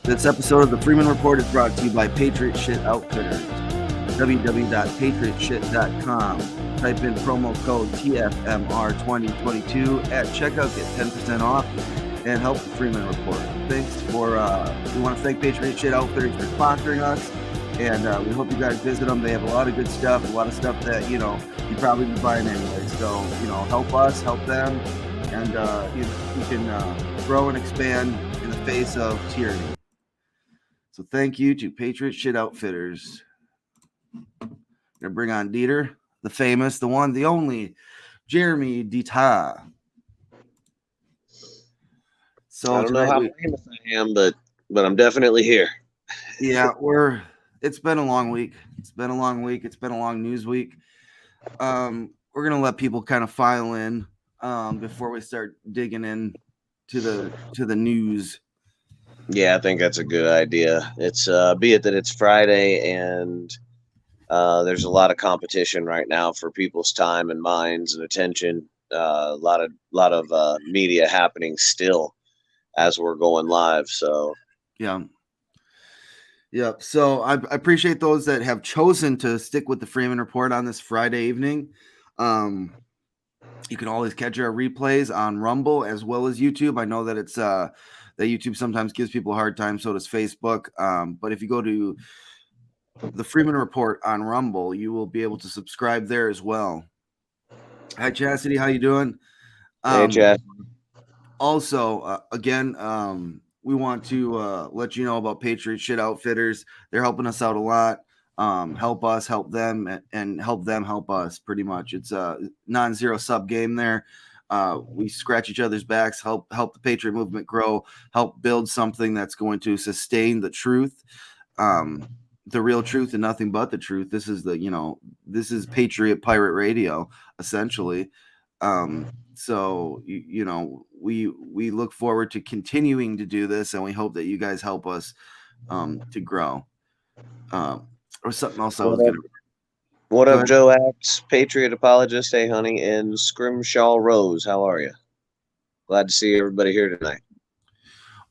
This episode of the Freeman Report is brought to you by Patriot Shit Outfitters. www.patriotshit.com. Type in promo code TFMR2022 at checkout, get 10% off, and help the Freeman Report. We want to thank Patriot Shit Outfitters for sponsoring us, and we hope you guys visit them. They have a lot of good stuff, a lot of stuff that, you probably be buying anyway. So, help us, help them, and you can grow and expand in the face of tyranny. So thank you to Patriot Shit Outfitters. Gonna bring on Deeter, the famous, the one, the only, Jeremy Deeter. So I don't know how famous I am, but I'm definitely here. Yeah, it's been a long week. It's been a long news week. We're gonna let people kind of file in before we start digging in to the news. Yeah, I think that's a good idea. It's be it that it's Friday and there's a lot of competition right now for people's time and minds and attention. A lot of media happening still as we're going live. So yeah. So I appreciate those that have chosen to stick with the Freeman Report on this Friday evening. You can always catch our replays on Rumble as well as YouTube. I know that it's that YouTube sometimes gives people a hard time, so does Facebook. But if you go to the Freeman Report on Rumble, you will be able to subscribe there as well. Hi, Chastity. How you doing? Hey, Chad. Also, again, we want to let you know about Patriot Shit Outfitters. They're helping us out a lot. Help us, help them, and help them help us. Pretty much, it's a non-zero sub game there. We scratch each other's backs, help the Patriot movement grow, help build something that's going to sustain the truth, the real truth, and nothing but the truth. This is this is Patriot Pirate Radio, essentially. So we look forward to continuing to do this, and we hope that you guys help us to grow. Or something else I was going to. What up, Joe Axe, Patriot Apologist, hey honey, and Scrimshaw Rose? How are you? Glad to see everybody here tonight.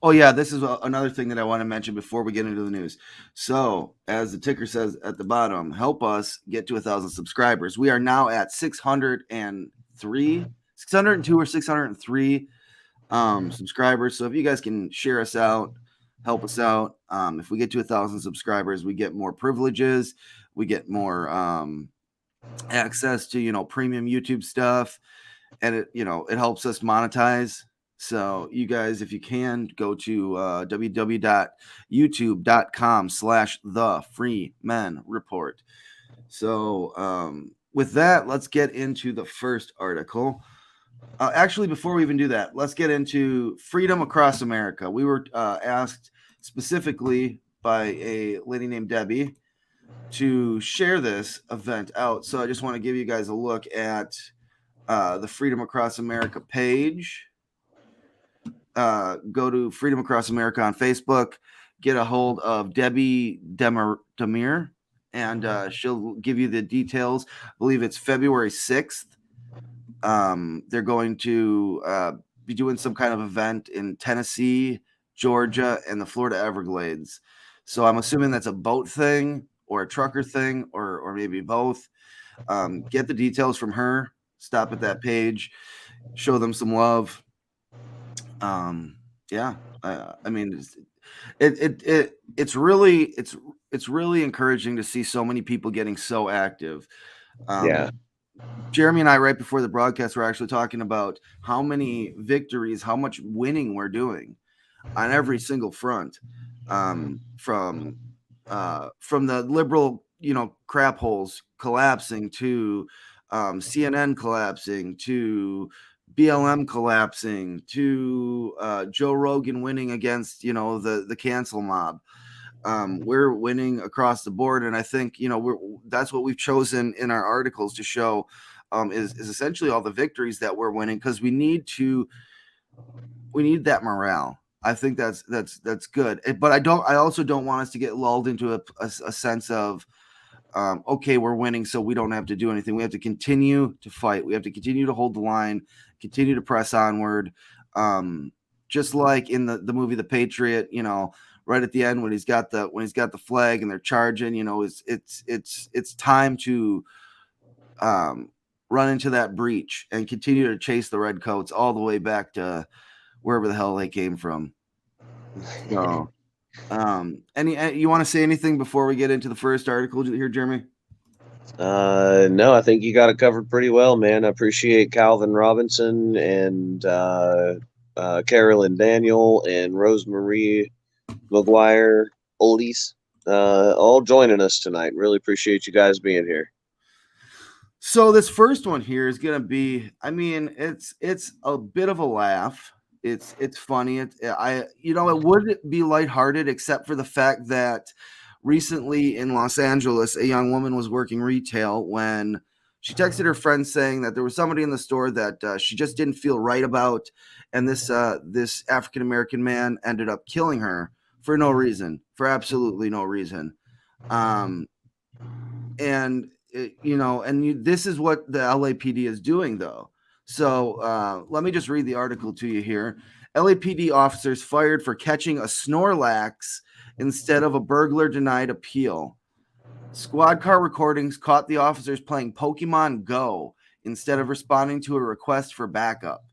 Oh yeah, this is another thing that I want to mention before we get into the news. So, as the ticker says at the bottom, help us get to 1,000 subscribers. We are now at 602 or 603 subscribers. So if you guys can share us out, help us out. If we get to 1,000 subscribers, we get more privileges. We get more access to premium YouTube stuff, and it helps us monetize. So you guys, if you can, go to www.youtube.com/thefreemenreport. So with that, let's get into the first article. Actually, before we even do that, let's get into Freedom Across America. We were asked specifically by a lady named Debbie to share this event out. So I just want to give you guys a look at the Freedom Across America page. Go to Freedom Across America on Facebook, get a hold of Debbie Demir, and she'll give you the details. I believe it's February 6th. They're going to be doing some kind of event in Tennessee, Georgia, and the Florida Everglades. So I'm assuming that's a boat thing or a trucker thing or maybe both. Get the details from her. Stop at that page. Show them some love. Yeah. I mean, it's really encouraging to see so many people getting so active. Yeah. Jeremy and I, right before the broadcast, were actually talking about how many victories, how much winning we're doing on every single front, from the liberal, crap holes collapsing to CNN collapsing to BLM collapsing to Joe Rogan winning against, the cancel mob. We're winning across the board, and I think that's what we've chosen in our articles to show is essentially all the victories that we're winning, because we need that morale. I think that's good, but I also don't want us to get lulled into a sense of okay, we're winning, so we don't have to do anything. We have to continue to fight. We have to continue to hold the line, continue to press onward. Just like in the movie The Patriot, right at the end when he's got the flag and they're charging. You know, it's time to run into that breach and continue to chase the redcoats all the way back to wherever the hell they came from. So, any you want to say anything before we get into the first article here, Jeremy? No, I think you got it covered pretty well, man. I appreciate Calvin Robinson and Carolyn Daniel and Rosemarie McGuire Oldies all joining us tonight. Really appreciate you guys being here. So this first one here is gonna be, I mean, it's a bit of a laugh. It's funny. It would be lighthearted except for the fact that recently in Los Angeles, a young woman was working retail when she texted her friend saying that there was somebody in the store that she just didn't feel right about, and this African American man ended up killing her for no reason, for absolutely no reason. And this is what the LAPD is doing, though. So let me just read the article to you here. LAPD officers fired for catching a Snorlax instead of a burglar denied appeal. Squad car recordings caught the officers playing Pokemon Go instead of responding to a request for backup.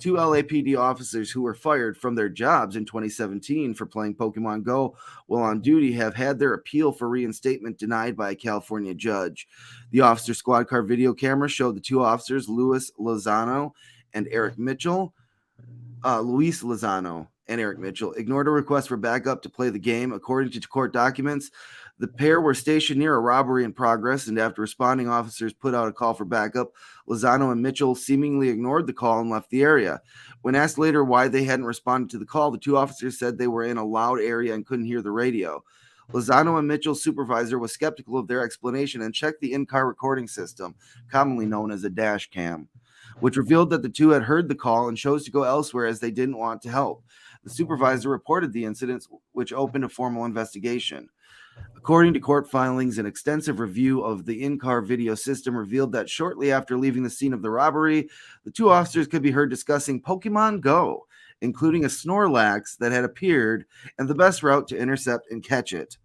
2 LAPD officers who were fired from their jobs in 2017 for playing Pokemon Go while on duty have had their appeal for reinstatement denied by a California judge. The officer squad car video camera showed the 2 officers, Luis Lozano and Eric Mitchell, ignored a request for backup to play the game. According to court documents, the pair were stationed near a robbery in progress, and after responding officers put out a call for backup, Lozano and Mitchell seemingly ignored the call and left the area. When asked later why they hadn't responded to the call, the 2 officers said they were in a loud area and couldn't hear the radio. Lozano and Mitchell's supervisor was skeptical of their explanation and checked the in-car recording system, commonly known as a dash cam, which revealed that the 2 had heard the call and chose to go elsewhere as they didn't want to help. The supervisor reported the incident, which opened a formal investigation. According to court filings, an extensive review of the in-car video system revealed that shortly after leaving the scene of the robbery, the 2 officers could be heard discussing Pokemon Go, including a Snorlax that had appeared and the best route to intercept and catch it.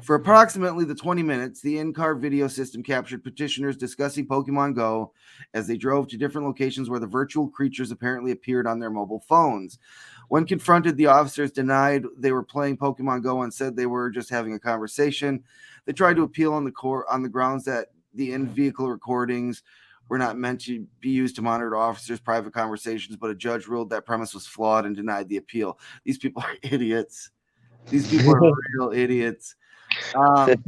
For approximately the 20 minutes, the in-car video system captured petitioners discussing Pokemon Go as they drove to different locations where the virtual creatures apparently appeared on their mobile phones. When confronted, the officers denied they were playing Pokemon Go and said they were just having a conversation. They tried to appeal on the grounds that the in-vehicle recordings were not meant to be used to monitor officers' private conversations, but a judge ruled that premise was flawed and denied the appeal. These people are idiots. These people are real idiots. And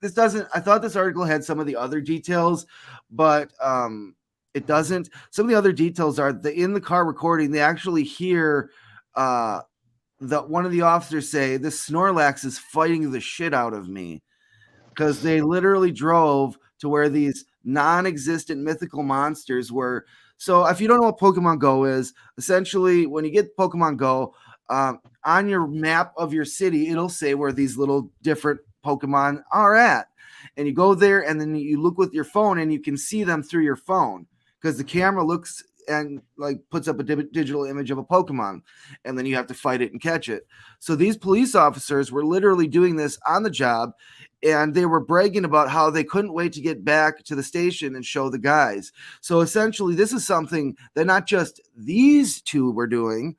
this doesn't, I thought this article had some of the other details, but it doesn't. Some of the other details are in the car recording, they actually hear one of the officers say, "This Snorlax is fighting the shit out of me," because they literally drove to where these non-existent mythical monsters were. So if you don't know what Pokemon Go is, essentially when you get Pokemon Go, on your map of your city, it'll say where these little different Pokemon are at. And you go there and then you look with your phone and you can see them through your phone because the camera looks and like puts up a digital image of a Pokemon, and then you have to fight it and catch it. So these police officers were literally doing this on the job, and they were bragging about how they couldn't wait to get back to the station and show the guys. So essentially, this is something that not just these 2 were doing,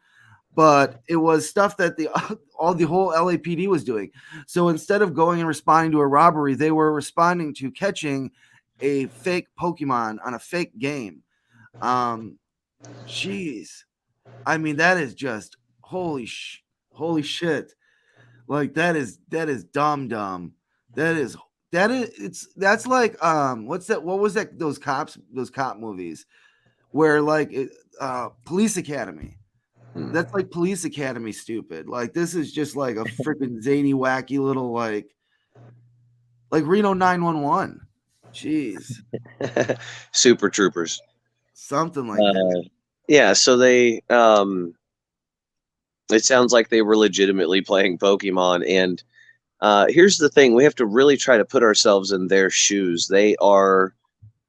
but it was stuff that the whole LAPD was doing. So instead of going and responding to a robbery, they were responding to catching a fake Pokemon on a fake game. Jeez, I mean that is just holy shit! Like that is dumb. That's like what's that? What was that? Those cop movies where like Police Academy. That's like Police Academy stupid. Like this is just like a freaking zany, wacky little like Reno 911. Jeez. Super Troopers. Something like that. Yeah, so they it sounds like they were legitimately playing Pokemon. And here's the thing, we have to really try to put ourselves in their shoes. They are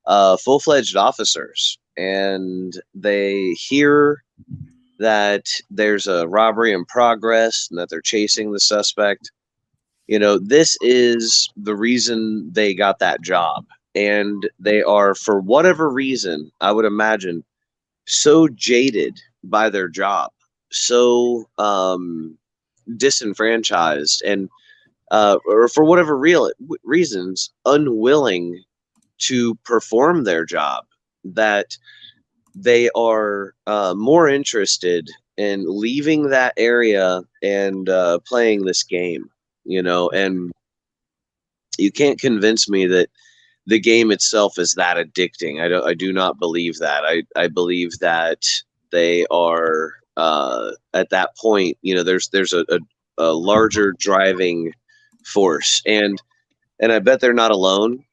full-fledged officers, and they hear that there's a robbery in progress and that they're chasing the suspect. This is the reason they got that job. And they are, for whatever reason, I would imagine, so jaded by their job, so disenfranchised, and or for whatever reasons, unwilling to perform their job, that they are more interested in leaving that area and playing this game, and you can't convince me that the game itself is that addicting. I do not believe that. I believe that they are at that point. There's a larger driving force, and I bet they're not alone.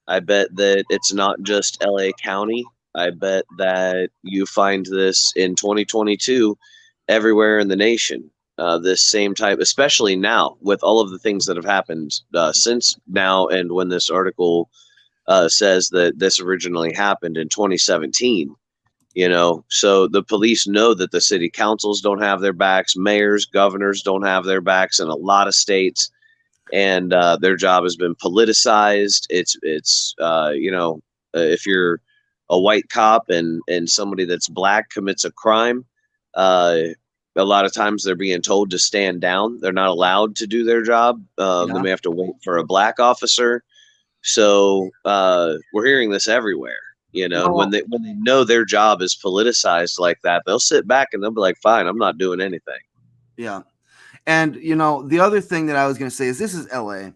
I bet that it's not just LA County. I bet that you find this in 2022 everywhere in the nation. This same type, especially now with all of the things that have happened since now, and when this article says that this originally happened in 2017. So the police know that the city councils don't have their backs, mayors, governors don't have their backs in a lot of states, and their job has been politicized. It's if you're a white cop and somebody that's black commits a crime, uh, a lot of times they're being told to stand down. They're not allowed to do their job. They Yeah. may have to wait for a black officer. So we're hearing this everywhere, and when Well, they know their job is politicized like that, they'll sit back and they'll be like, "Fine, I'm not doing anything." yeah. And the other thing that I was going to say is this is LA.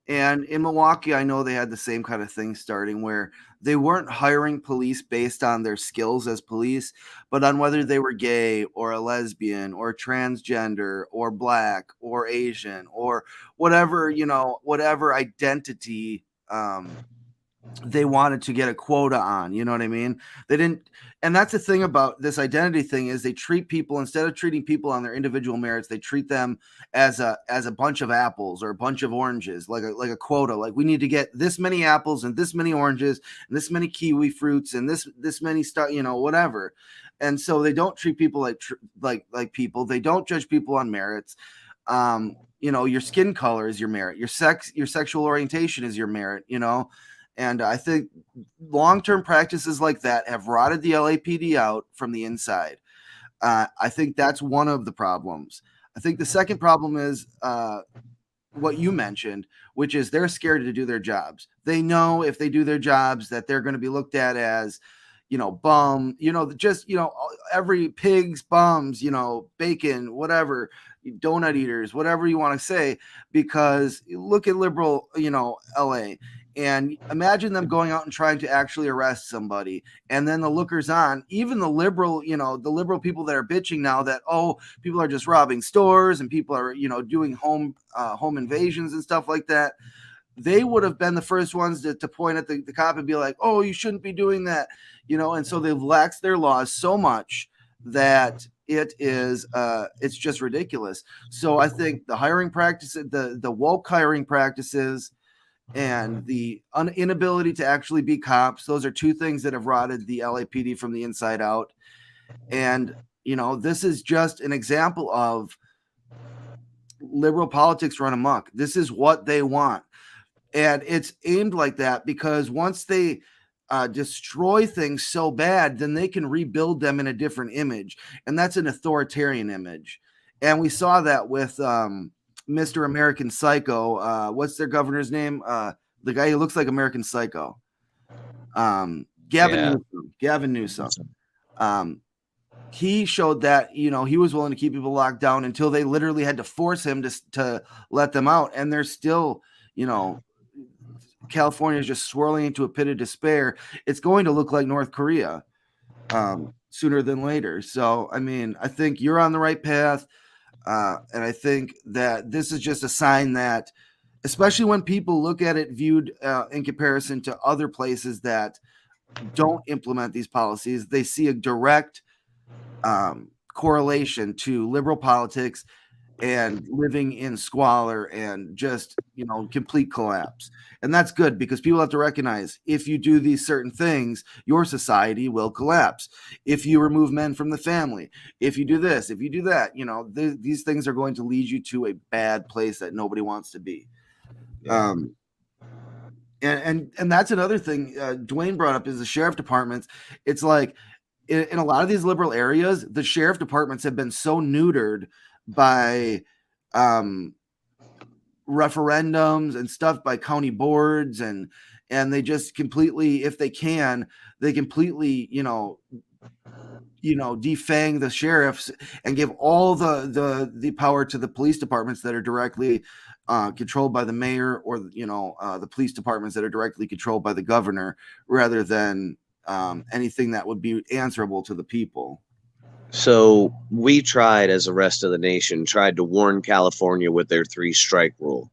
And in Milwaukee, I know they had the same kind of thing starting where they weren't hiring police based on their skills as police, but on whether they were gay or a lesbian or transgender or black or Asian or whatever, whatever identity they wanted to get a quota on. You know what I mean? They didn't. And that's the thing about this identity thing is they treat people, instead of treating people on their individual merits, they treat them as a bunch of apples or a bunch of oranges, like a quota. Like, we need to get this many apples and this many oranges and this many kiwi fruits and this many stuff, whatever. And so they don't treat people like people. They don't judge people on merits. Your skin color is your merit. Your sexual orientation is your merit. And I think long-term practices like that have rotted the LAPD out from the inside. I think that's one of the problems. I think the second problem is what you mentioned, which is they're scared to do their jobs. They know if they do their jobs that they're going to be looked at as, bum, just, every pig's bums, bacon, whatever, donut eaters, whatever you want to say, because look at liberal, LA. And imagine them going out and trying to actually arrest somebody. And then the lookers on, even the liberal, the liberal people that are bitching now that, oh, people are just robbing stores and people are, doing home invasions and stuff like that. They would have been the first ones to point at the cop and be like, oh, you shouldn't be doing that. And so they've laxed their laws so much that it's just ridiculous. So I think the hiring practices, the woke hiring practices, and the inability to actually be cops, those are two things that have rotted the LAPD from the inside out. And this is just an example of liberal politics run amok. This is what they want, and it's aimed like that because once they destroy things so bad, then they can rebuild them in a different image, and that's an authoritarian image. And we saw that with Mr. American Psycho. What's their governor's name? The guy who looks like American Psycho. Gavin Yeah. Newsom. Gavin Newsom. He showed that he was willing to keep people locked down until they literally had to force him to let them out, and they're still, California is just swirling into a pit of despair. It's going to look like North Korea sooner than later. So, I mean, I think you're on the right path. And I think that this is just a sign that, especially when people look at it viewed in comparison to other places that don't implement these policies, they see a direct correlation to liberal politics and living in squalor and just, complete collapse. And that's good, because people have to recognize, if you do these certain things, your society will collapse. If you remove men from the family, if you do this, if you do that, these things are going to lead you to a bad place that nobody wants to be. Yeah. Um, and that's another thing Dwayne brought up, is the sheriff departments. It's like, in a lot of these liberal areas, the sheriff departments have been so neutered by um, referendums and stuff, by county boards, and they just completely, if they can, they completely, defang the sheriffs and give all the power to the police departments that are directly controlled by the mayor, or the police departments that are directly controlled by the governor, rather than anything that would be answerable to the people. So we tried, as the rest of the nation, tried to warn California with their 3-strike rule.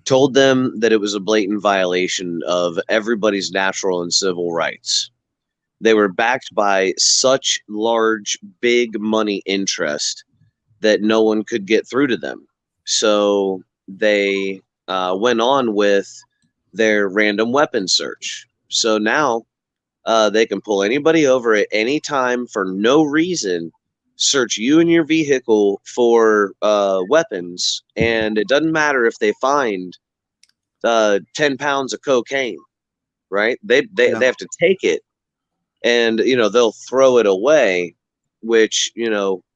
Told them that it was a blatant violation of everybody's natural and civil rights. They were backed by such large, big money interest that no one could get through to them. So they went on with their random weapon search. So now they can pull anybody over at any time for no reason, search you and your vehicle for weapons, and it doesn't matter if they find 10 pounds of cocaine, right? Yeah. They have to take it, and they'll throw it away, which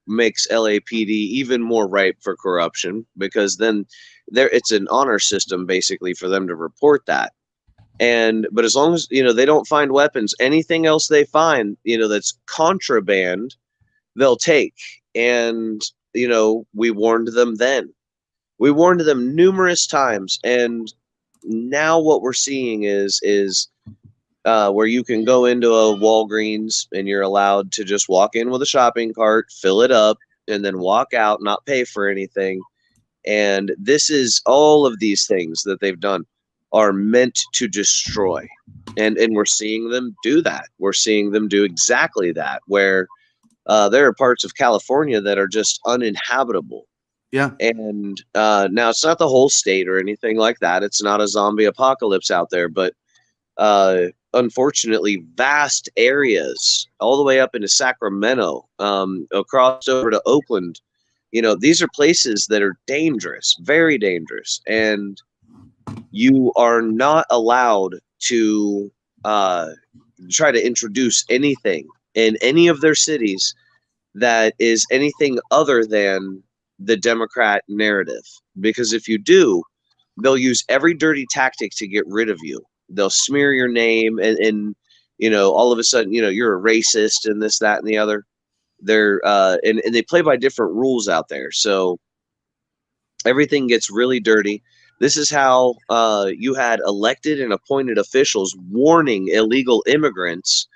makes LAPD even more ripe for corruption, because then it's an honor system basically for them to report that. But as long as they don't find weapons, anything else they find that's contraband, they'll take. And we warned them then. We warned them numerous times, and now what we're seeing is where you can go into a Walgreens and you're allowed to just walk in with a shopping cart, fill it up, and then walk out, not pay for anything. And this is all of these things that they've done are meant to destroy. And we're seeing them do that. We're seeing them do exactly that, where there are parts of California that are just uninhabitable. Yeah. And now it's not the whole state or anything like that. It's not a zombie apocalypse out there, but unfortunately, vast areas all the way up into Sacramento, across over to Oakland, these are places that are dangerous, very dangerous. And you are not allowed to try to introduce anything in any of their cities that is anything other than the Democrat narrative. Because if you do, they'll use every dirty tactic to get rid of you. They'll smear your name, and all of a sudden, you're a racist and this, that, and the other. They're and they play by different rules out there. So everything gets really dirty. This is how you had elected and appointed officials warning illegal immigrants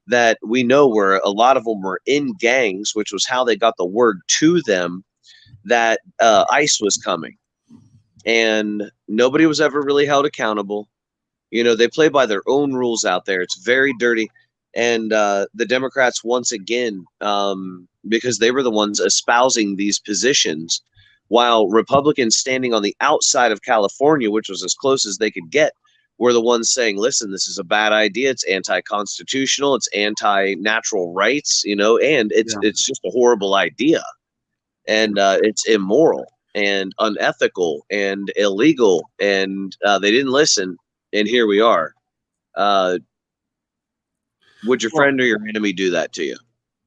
that we know were a lot of them were in gangs, which was how they got the word to them that ICE was coming. And nobody was ever really held accountable. They play by their own rules out there. It's very dirty. And the Democrats, once again, because they were the ones espousing these positions, while Republicans standing on the outside of California, which was as close as they could get, were the ones saying, listen, this is a bad idea. It's anti-constitutional. It's anti-natural rights, and it's just a horrible idea. And it's immoral and unethical and illegal. And they didn't listen. And here we are. Would your friend or your enemy do that to you?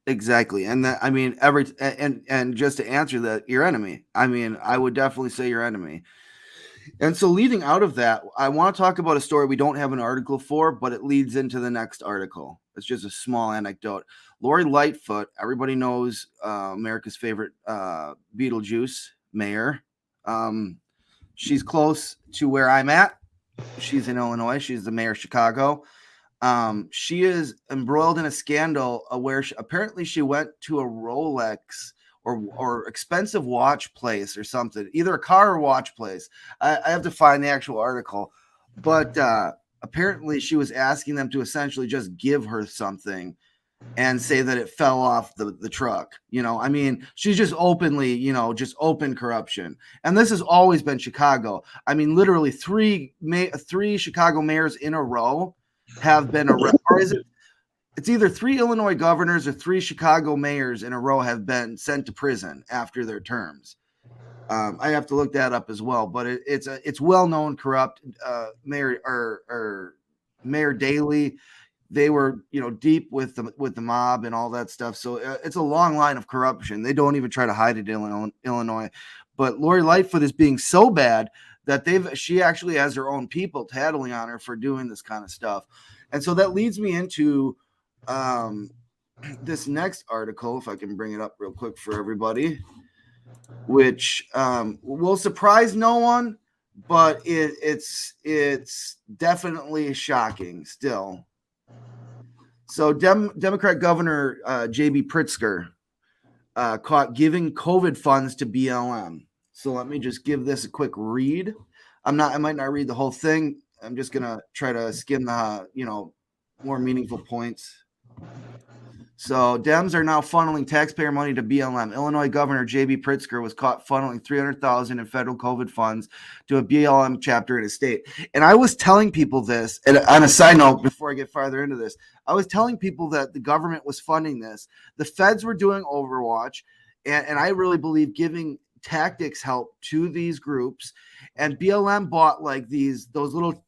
Exactly. And that, I mean, and just to answer that, your enemy. I mean, I would definitely say your enemy. And so, leading out of that, I want to talk about a story we don't have an article for, but it leads into the next article. It's just a small anecdote. Lori Lightfoot, everybody knows, America's favorite Beetlejuice mayor. She's close to where I'm at. She's in Illinois. She's the mayor of Chicago. She is embroiled in a scandal where apparently she went to a Rolex or expensive watch place or something, either a car or watch place. I have to find the actual article, but apparently she was asking them to essentially just give her something, and say that it fell off the truck. I mean, she's just openly, just open corruption. And this has always been Chicago. I mean, literally three Chicago mayors in a row have been arrested. Or is it? It's either 3 Illinois governors or 3 Chicago mayors in a row have been sent to prison after their terms. I have to look that up as well, but it's well known corrupt. Mayor Daley, they were deep with the mob and all that stuff. So it's a long line of corruption. They don't even try to hide it in Illinois. But Lori Lightfoot is being so bad that she actually has her own people tattling on her for doing this kind of stuff. And so that leads me into this next article, if I can bring it up real quick for everybody, which will surprise no one, but it's definitely shocking still. So Democrat Governor J.B. Pritzker caught giving COVID funds to BLM. So let me just give this a quick read. I might not read the whole thing. I'm just gonna try to skim the more meaningful points. So Dems are now funneling taxpayer money to BLM. Illinois Governor J.B. Pritzker was caught funneling $300,000 in federal COVID funds to a BLM chapter in his state. And I was telling people this, and on a side note, before I get farther into this, I was telling people that the government was funding this. The feds were doing Overwatch, and I really believe giving tactics help to these groups. And BLM bought like those little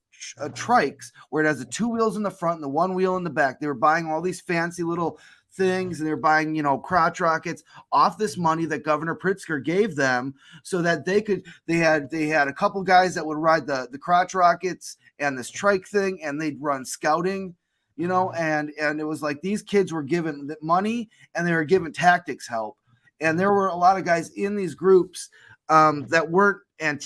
trikes where it has the 2 wheels in the front and the 1 wheel in the back. They were buying all these fancy little things, and they're buying crotch rockets off this money that Governor Pritzker gave them, so that they had a couple guys that would ride the crotch rockets and this trike thing, and they'd run scouting, and it was like these kids were given money and they were given tactics help. And there were a lot of guys in these groups that weren't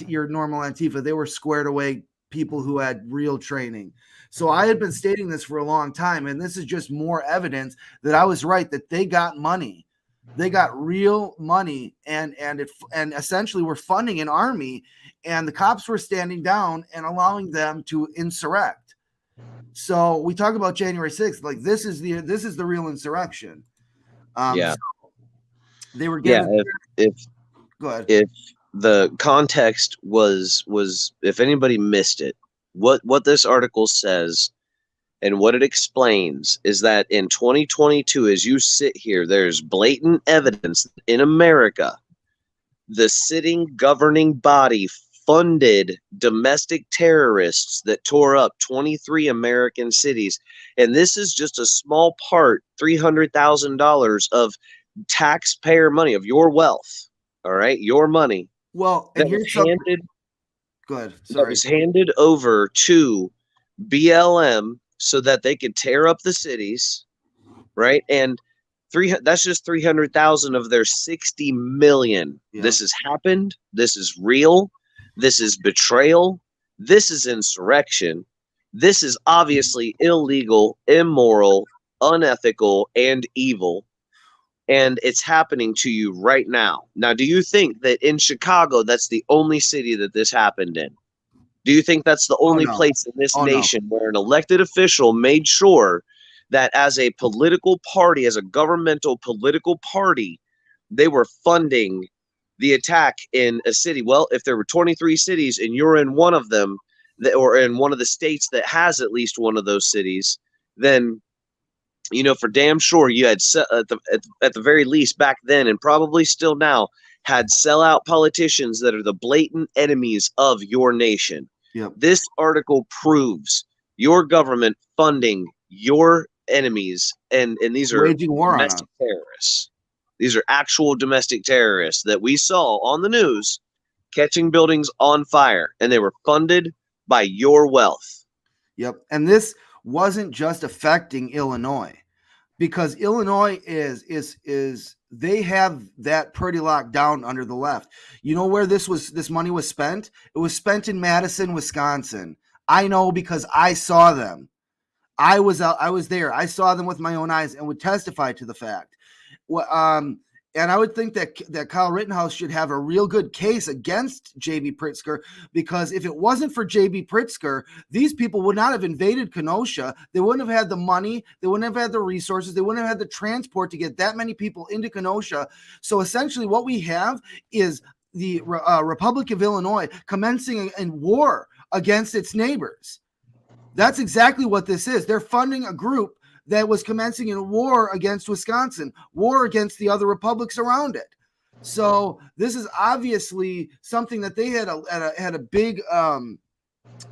your normal Antifa. They were squared away people who had real training. So I had been stating this for a long time, and this is just more evidence that I was right, that they got money. They got real money, and essentially were funding an army, and the cops were standing down and allowing them to insurrect. So we talk about January 6th, like this is the real insurrection. Yeah. So they were given. Yeah. Go ahead. If the context was if anybody missed it, what this article says and what it explains is that in 2022, as you sit here, there's blatant evidence that in America, the sitting governing body funded domestic terrorists that tore up 23 American cities. And this is just a small part, $300,000 of taxpayer money, of your wealth. All right, your money. Well, and here's something. Go ahead. Sorry. That was handed over to BLM so that they could tear up the cities, right? And that's just 300,000 of their 60 million. Yeah. This has happened. This is real. This is betrayal. This is insurrection. This is obviously illegal, immoral, unethical, and evil. And it's happening to you right now. Now, do you think that in Chicago, that's the only city that this happened in? Do you think that's the only place in this nation where an elected official made sure that as a political party, as a governmental political party, they were funding the attack in a city? Well, if there were 23 cities and you're in one of them, or in one of the states that has at least one of those cities, then for damn sure you had at the very least back then, and probably still now, had sellout politicians that are the blatant enemies of your nation. Yep. This article proves your government funding your enemies, and these are domestic terrorists. These are actual domestic terrorists that we saw on the news catching buildings on fire, and they were funded by your wealth. Yep. And this wasn't just affecting Illinois, because Illinois is they have that pretty locked down under the left. You know where this money was spent? It was spent in Madison, Wisconsin. I know because I saw them. I was there. I saw them with my own eyes and would testify to the fact. And I would think that Kyle Rittenhouse should have a real good case against J.B. Pritzker, because if it wasn't for J.B. Pritzker, these people would not have invaded Kenosha. They wouldn't have had the money. They wouldn't have had the resources. They wouldn't have had the transport to get that many people into Kenosha. So essentially what we have is the Republic of Illinois commencing a war against its neighbors. That's exactly what this is. They're funding a group that was commencing in war against Wisconsin, war against the other republics around it. So this is obviously something that they had a big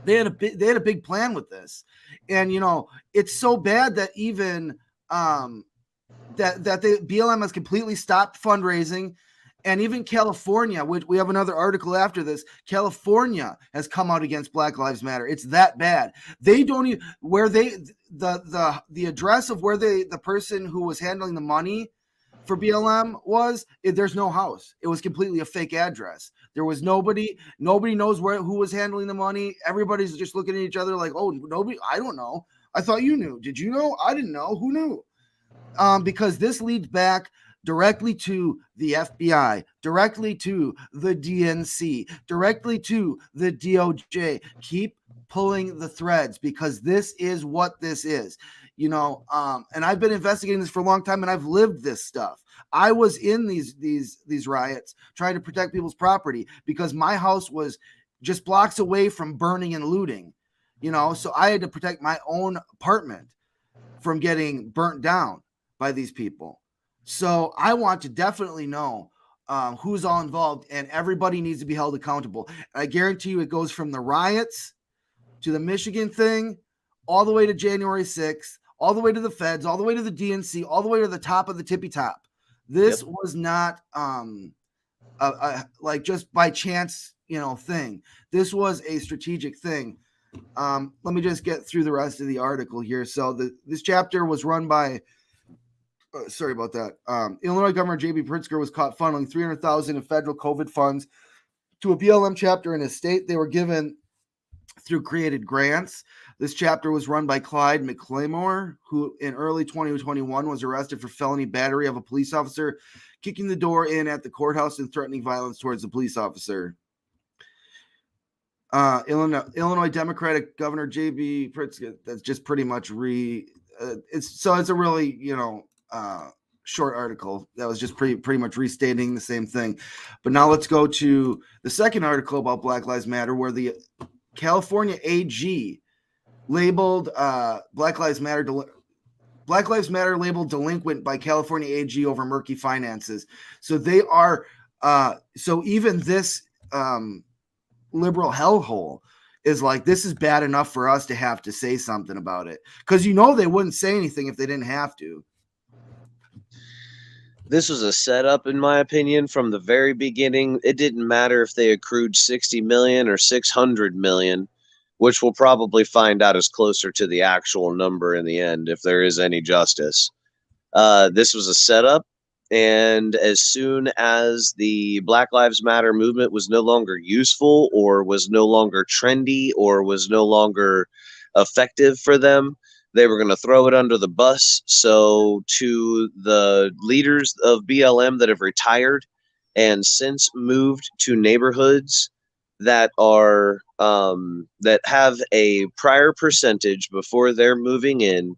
they had a big plan with this. And it's so bad that even that the BLM has completely stopped fundraising. And even California, which we have another article after this, California has come out against Black Lives Matter. It's that bad. They don't even the address of where the person who was handling the money for BLM was, there's no house. It was completely a fake address. There was nobody knows who was handling the money. Everybody's just looking at each other like, oh, nobody, I don't know. I thought you knew. Did you know? I didn't know. Who knew? Because this leads back directly to the FBI, directly to the DNC, directly to the DOJ. Keep pulling the threads, because this is what this is, and I've been investigating this for a long time, and I've lived this stuff. I was in these riots trying to protect people's property because my house was just blocks away from burning and looting, so I had to protect my own apartment from getting burnt down by these people. So I want to definitely know who's all involved, and everybody needs to be held accountable. And I guarantee you it goes from the riots to the Michigan thing, all the way to January 6th, all the way to the feds, all the way to the DNC, all the way to the top of the tippy top. This was not like just by chance, thing. This was a strategic thing. Let me just get through the rest of the article here. So this chapter was run by sorry about that. Illinois Governor J.B. Pritzker was caught funneling $300,000 in federal COVID funds to a BLM chapter in his state. They were given through created grants. This chapter was run by Clyde McClemore, who in early 2021 was arrested for felony battery of a police officer, kicking the door in at the courthouse and threatening violence towards the police officer. Illinois Democratic Governor J.B. Pritzker. That's just pretty much it's a really short article that was just pretty much restating the same thing. But now let's go to the second article about Black Lives Matter, where the California AG labeled Black Lives Matter labeled delinquent by California AG over murky finances. So they are so even this liberal hellhole is like, this is bad enough for us to have to say something about it, because they wouldn't say anything if they didn't have to. This was a setup, in my opinion, from the very beginning. It didn't matter if they accrued 60 million or 600 million, which we'll probably find out is closer to the actual number in the end, if there is any justice. This was a setup, and as soon as the Black Lives Matter movement was no longer useful, or was no longer trendy, or was no longer effective for them, they were going to throw it under the bus. So to the leaders of BLM that have retired and since moved to neighborhoods that are that have a prior percentage before they're moving in,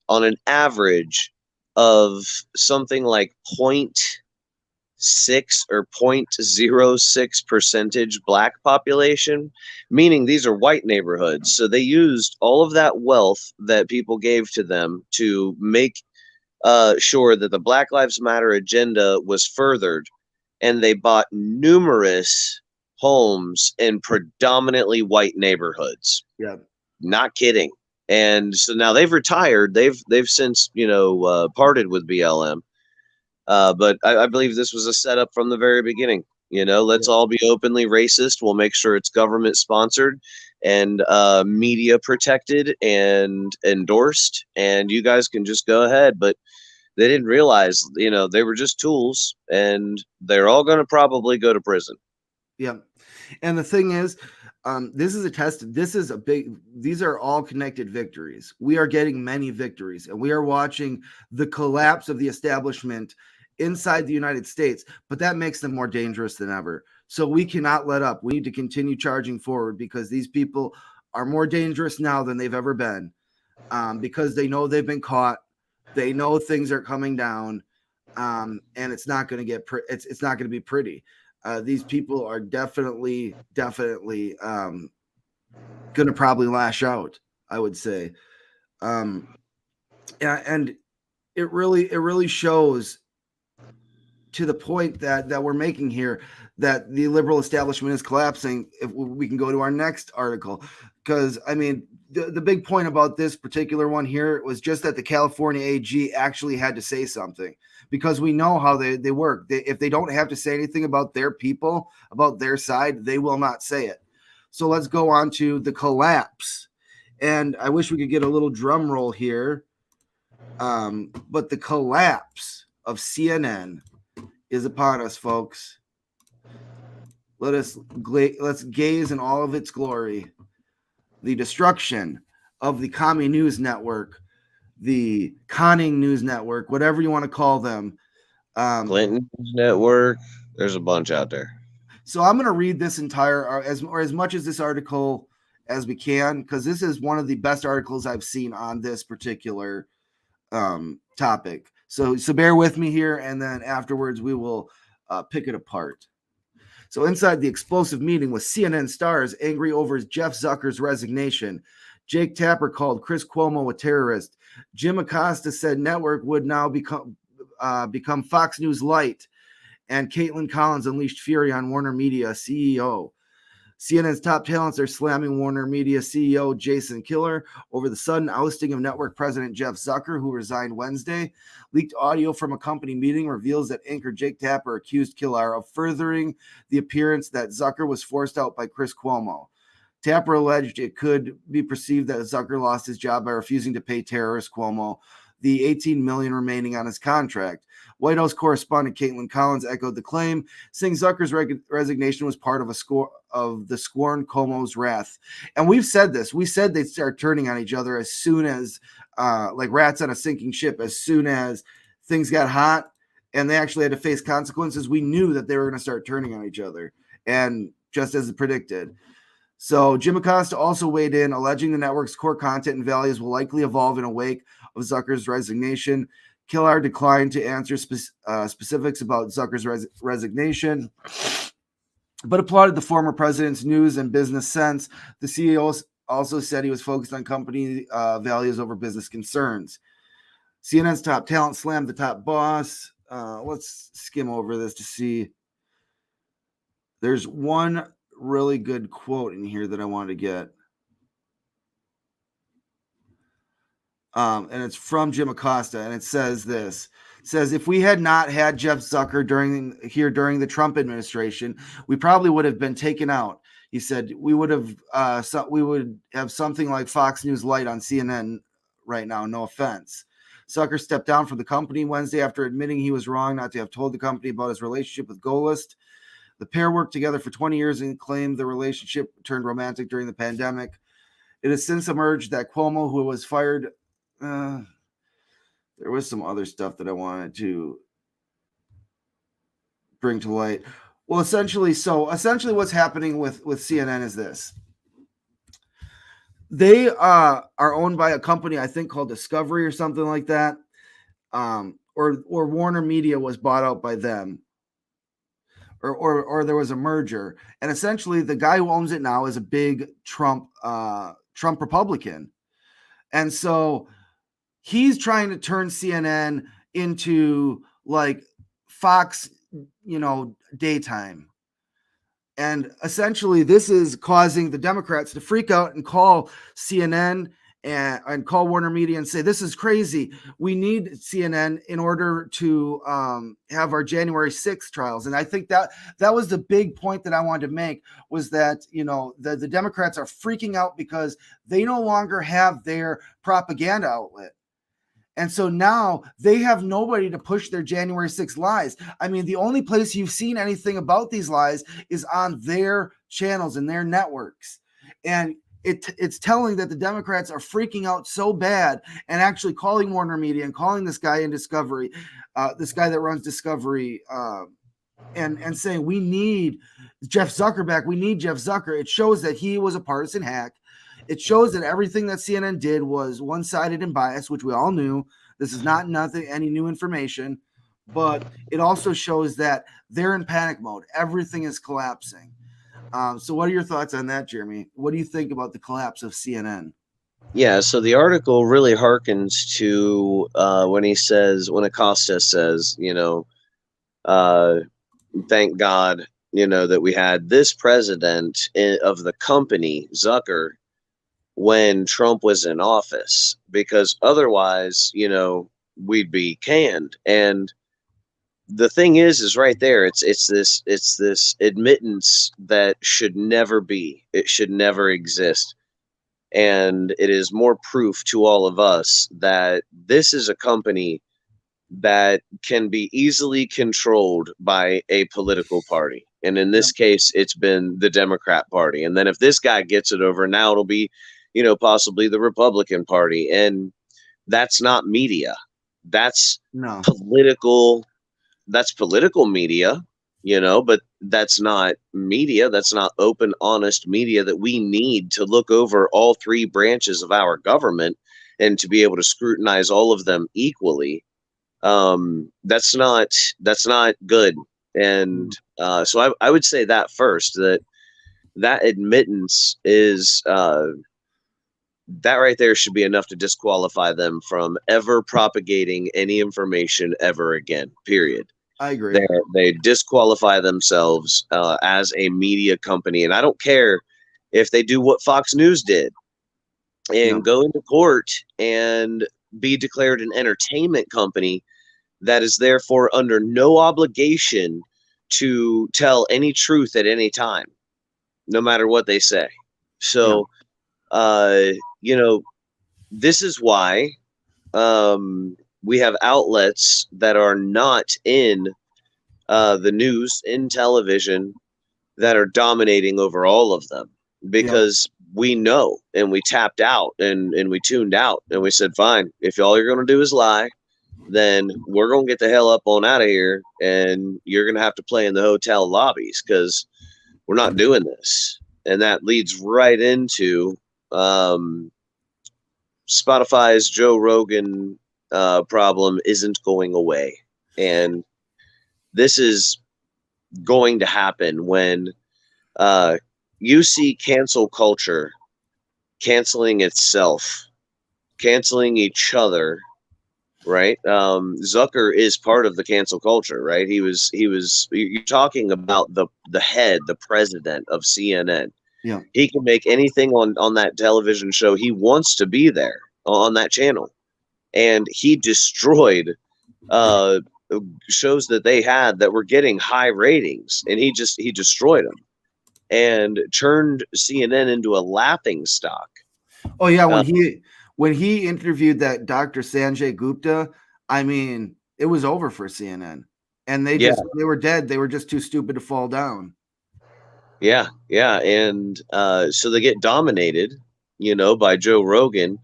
on an average of something like 0.6 or 0.06 percentage Black population, meaning these are white neighborhoods. So they used all of that wealth that people gave to them to make sure that the Black Lives Matter agenda was furthered, and they bought numerous homes in predominantly white neighborhoods. Yeah, not kidding. And so now they've retired. They've since parted with BLM. But I believe this was a setup from the very beginning. Let's all be openly racist. We'll make sure it's government sponsored and media protected and endorsed, and you guys can just go ahead. But they didn't realize, they were just tools, and they're all going to probably go to prison. Yeah. And the thing is, this is a test. These are all connected victories. We are getting many victories, and we are watching the collapse of the establishment inside the United States, but that makes them more dangerous than ever. So we cannot let up. We need to continue charging forward because these people are more dangerous now than they've ever been, because they know they've been caught. They know things are coming down, and it's not going to get it's not going to be pretty. These people are definitely going to probably lash out, I would say. And it really shows to the point that we're making here that the liberal establishment is collapsing. If we can go to our next article, because I mean the big point about this particular one here was just that the California AG actually had to say something, because we know how they work. If they don't have to say anything about their people, about their side, they will not say it. So let's go on to the collapse. And I wish we could get a little drum roll here. But the collapse of CNN is upon us, folks. Let's gaze in all of its glory. The destruction of the Commie News Network, the Conning News Network, whatever you want to call them. Clinton Network. There's a bunch out there. So I'm going to read this entire, as much as this article as we can, because this is one of the best articles I've seen on this particular topic. So bear with me here, and then afterwards we will pick it apart. So inside the explosive meeting with CNN stars angry over Jeff Zucker's resignation, Jake Tapper called Chris Cuomo a terrorist. Jim Acosta said network would now become Fox News Light, and Caitlin Collins unleashed fury on Warner Media CEO. CNN's top talents are slamming Warner Media CEO Jason Kilar over the sudden ousting of network president Jeff Zucker, who resigned Wednesday. Leaked audio from a company meeting reveals that anchor Jake Tapper accused Kilar of furthering the appearance that Zucker was forced out by Chris Cuomo. Tapper alleged it could be perceived that Zucker lost his job by refusing to pay terrorist Cuomo the $18 million remaining on his contract. White House correspondent Caitlin Collins echoed the claim, saying Zucker's resignation was part of the scorned Cuomo's wrath. And we've said this. We said they'd start turning on each other as soon as, like rats on a sinking ship, as soon as things got hot and they actually had to face consequences. We knew that they were going to start turning on each other, and just as predicted. So Jim Acosta also weighed in, alleging the network's core content and values will likely evolve in a wake of Zucker's resignation. Kilar declined to answer specifics about Zucker's resignation, but applauded the former president's news and business sense. The CEO also said he was focused on company values over business concerns. CNN's top talent slammed the top boss. Let's skim over this to see. There's one really good quote in here that I wanted to get. And it's from Jim Acosta, and it says this. It says, if we had not had Jeff Zucker during the Trump administration, we probably would have been taken out. He said we would have something like Fox News Light on CNN right now. No offense. Zucker stepped down from the company Wednesday after admitting he was wrong not to have told the company about his relationship with Golist. The pair worked together for 20 years and claimed the relationship turned romantic during the pandemic. It has since emerged that Cuomo, who was fired, there was some other stuff that I wanted to bring to light. Well, essentially what's happening with CNN is this. They are owned by a company, I think, called Discovery or something like that. Or Warner Media was bought out by them. Or there was a merger. And essentially the guy who owns it now is a big Trump Republican. And so he's trying to turn CNN into like Fox, daytime. And essentially this is causing the Democrats to freak out and call CNN and call Warner Media and say, this is crazy. We need CNN in order to have our January 6th trials. And I think that was the big point that I wanted to make, was that, the Democrats are freaking out because they no longer have their propaganda outlet. And so now they have nobody to push their January 6th lies. I mean, the only place you've seen anything about these lies is on their channels and their networks. And it's telling that the Democrats are freaking out so bad and actually calling Warner Media and calling this guy in Discovery, this guy that runs Discovery, and saying we need Jeff Zucker back. We need Jeff Zucker. It shows that he was a partisan hack. It shows that everything that CNN did was one-sided and biased, which we all knew. This is not any new information, but it also shows that they're in panic mode. Everything is collapsing. So what are your thoughts on that, Jeremy? What do you think about the collapse of CNN? Yeah, so the article really harkens to when Acosta says, thank God, that we had this president of the company, Zucker, when Trump was in office, because otherwise, we'd be canned. And the thing is right there, it's this admittance that should never be. It should never exist. And it is more proof to all of us that this is a company that can be easily controlled by a political party. And in this case, it's been the Democrat Party. And then if this guy gets it over, now it'll be, possibly the Republican Party. And that's not media. That's political. That's political media, but that's not media. That's not open, honest media that we need to look over all three branches of our government and to be able to scrutinize all of them equally. That's not good. And so I would say that first, that admittance is that right there should be enough to disqualify them from ever propagating any information ever again, period. I agree. They disqualify themselves as a media company. And I don't care if they do what Fox News did and go into court and be declared an entertainment company that is therefore under no obligation to tell any truth at any time, no matter what they say. So, this is why we have outlets that are not in the news, in television, that are dominating over all of them, because we know, and we tapped out and we tuned out, and we said, fine, if all you're going to do is lie, then we're going to get the hell up on out of here, and you're going to have to play in the hotel lobbies, because we're not doing this. And that leads right into Spotify's Joe Rogan problem isn't going away. And this is going to happen when you see cancel culture canceling itself, canceling each other, right? Zucker is part of the cancel culture, right? You're talking about the head, the president of CNN. Yeah. He can make anything on that television show he wants to be there on that channel. And he destroyed shows that they had that were getting high ratings, and he destroyed them and turned CNN into a laughing stock. Oh yeah, when he interviewed that Dr. Sanjay Gupta, I mean, it was over for CNN, and they were dead. They were just too stupid to fall down. Yeah, and so they get dominated, by Joe Rogan,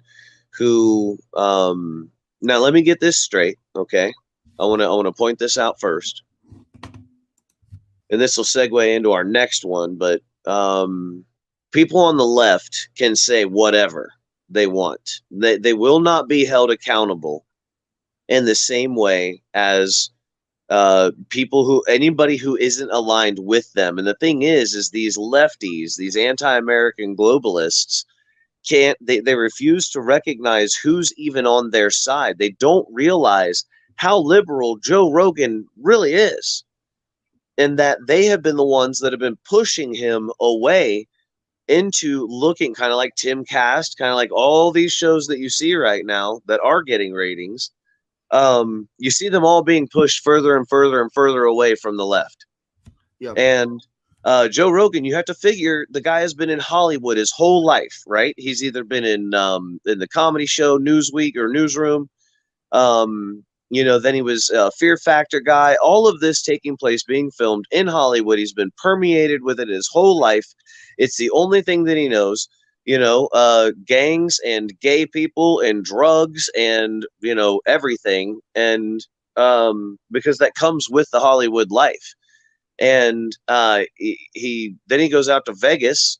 who now let me get this straight, okay? I want to point this out first, and this will segue into our next one. But people on the left can say whatever they want. They will not be held accountable in the same way as anybody who isn't aligned with them. And the thing is these lefties, these anti-American globalists, they refuse to recognize who's even on their side. They don't realize how liberal Joe Rogan really is, and that they have been the ones that have been pushing him away into looking kind of like Timcast, kind of like all these shows that you see right now that are getting ratings. You see them all being pushed further and further and further away from the left. Yep. And Joe Rogan, you have to figure the guy has been in Hollywood his whole life, right? He's either been in the comedy show Newsweek or Newsroom. Then he was a Fear Factor guy. All of this taking place, being filmed in Hollywood. He's been permeated with it his whole life. It's the only thing that he knows. gangs and gay people and drugs and everything, and because that comes with the Hollywood life. And he then he goes out to Vegas,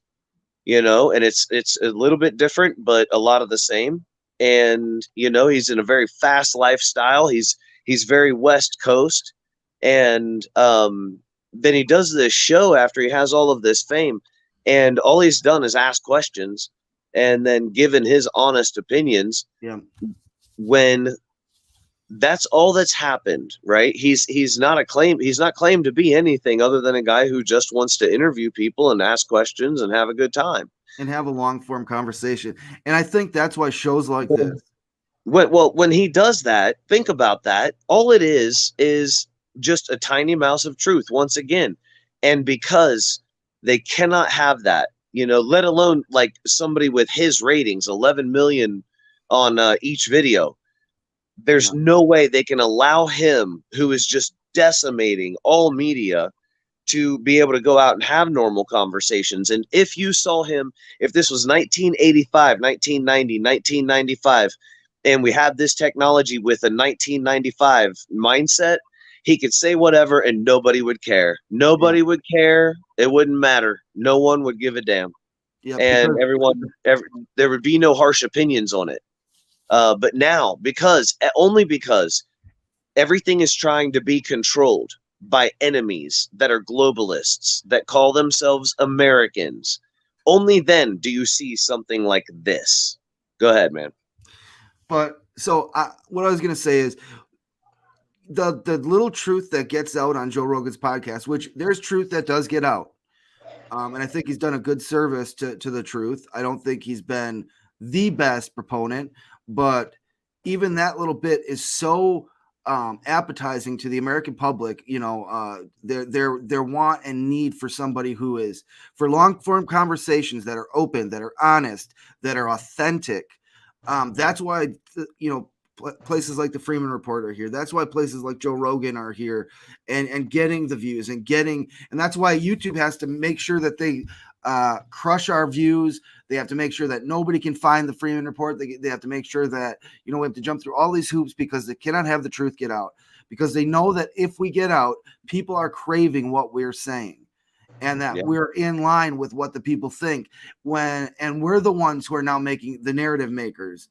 and it's a little bit different, but a lot of the same. And he's in a very fast lifestyle. He's very West Coast, and then he does this show after he has all of this fame, and all he's done is ask questions and then given his honest opinions. Yeah. When that's all that's happened, right? He's not claimed to be anything other than a guy who just wants to interview people and ask questions and have a good time And have a long form conversation. And I think that's why shows like this. when he does that. Think about that. All it is just a tiny mouse of truth once again. And because they cannot have that, let alone like somebody with his ratings, 11 million on each video, there's no way they can allow him, who is just decimating all media, to be able to go out and have normal conversations. And if you saw him, if this was 1985, 1990, 1995, and we had this technology with a 1995 mindset, he could say whatever and nobody would care. Nobody would care. It wouldn't matter. No one would give a damn. Yeah, And there would be no harsh opinions on it. But now, only because everything is trying to be controlled by enemies that are globalists that call themselves Americans, only then do you see something like this. Go ahead, man. But so what I was going to say is the little truth that gets out on Joe Rogan's podcast, which there's truth that does get out. And I think he's done a good service to the truth. I don't think he's been the best proponent, but even that little bit is so appetizing to the American public. Their want and need for somebody who is for long form conversations that are open, that are honest, that are authentic. That's why places like the Freeman Report are here. That's why places like Joe Rogan are here, and getting the views and that's why YouTube has to make sure that they crush our views. They have to make sure that nobody can find the Freeman Report. They have to make sure that we have to jump through all these hoops because they cannot have the truth get out, because they know that if we get out, people are craving what we're saying, and that we're in line with what the people think, and we're the ones who are now making the narrative makers,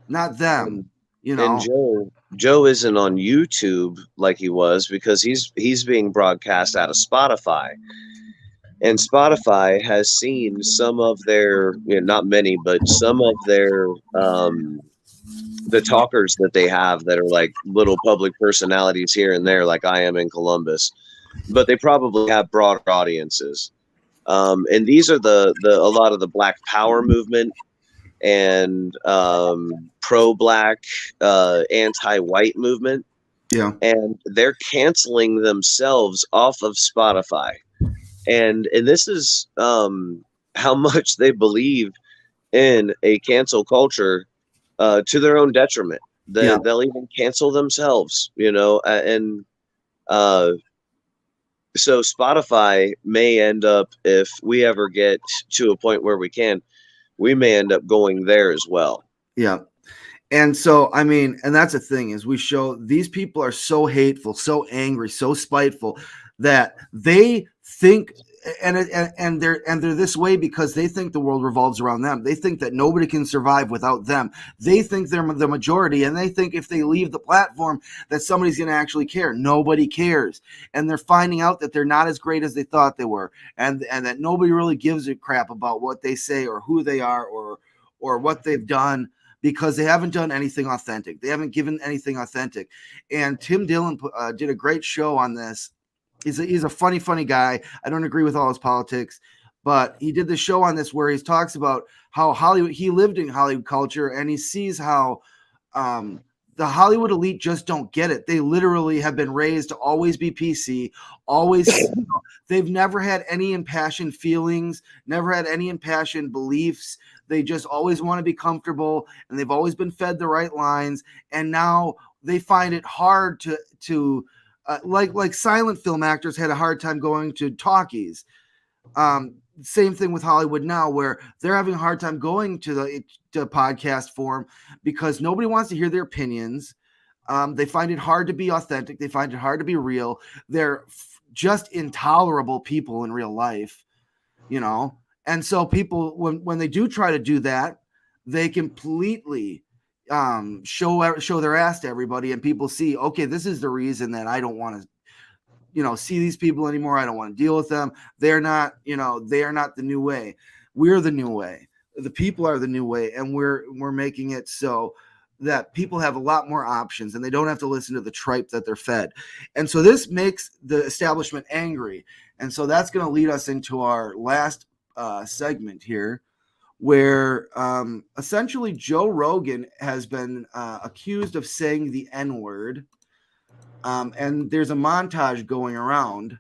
not them. And Joe isn't on YouTube like he was because he's being broadcast out of Spotify. And Spotify has seen some of their, not many, but some of their the talkers that they have that are like little public personalities here and there, like I am in Columbus, but they probably have broader audiences. And these are a lot of the Black Power movement and pro-Black, anti-white movement. Yeah. And they're canceling themselves off of Spotify. And this is how much they believe in a cancel culture to their own detriment. They'll even cancel themselves, and so Spotify may end up, if we ever get to a point where we may end up going there as well. Yeah. And so, and that's the thing is we show these people are so hateful, so angry, so spiteful that they think, and they're this way because they think the world revolves around them. They think that nobody can survive without them. They think they're the majority, and they think if they leave the platform that somebody's going to actually care. Nobody cares, and they're finding out that they're not as great as they thought they were, and that nobody really gives a crap about what they say or who they are or what they've done, because they haven't done anything authentic. They haven't given anything authentic. And Tim Dillon did a great show on this. He's a funny guy. I don't agree with all his politics, but he did the show on this where he talks about how Hollywood, he lived in Hollywood culture, and he sees how the Hollywood elite just don't get it. They literally have been raised to always be PC, always. They've never had any impassioned feelings, never had any impassioned beliefs. They just always want to be comfortable, and they've always been fed the right lines. And now they find it hard to like silent film actors had a hard time going to talkies. same thing with Hollywood Now, where they're having a hard time going to the podcast forum because nobody wants to hear their opinions. They find it hard to be authentic. They find it hard to be real. They're just intolerable people in real life, you know? And so people, when they do try to do that, they completely show their ass to everybody, and people see, okay, this is the reason that I don't want to, see these people anymore. I don't want to deal with them. They're not, they are not the new way. We're the new way. The people are the new way, and we're making it so that people have a lot more options and they don't have to listen to the tripe that they're fed. And so this makes the establishment angry. And so that's going to lead us into our last segment here, where essentially Joe Rogan has been accused of saying the N-word. And there's a montage going around,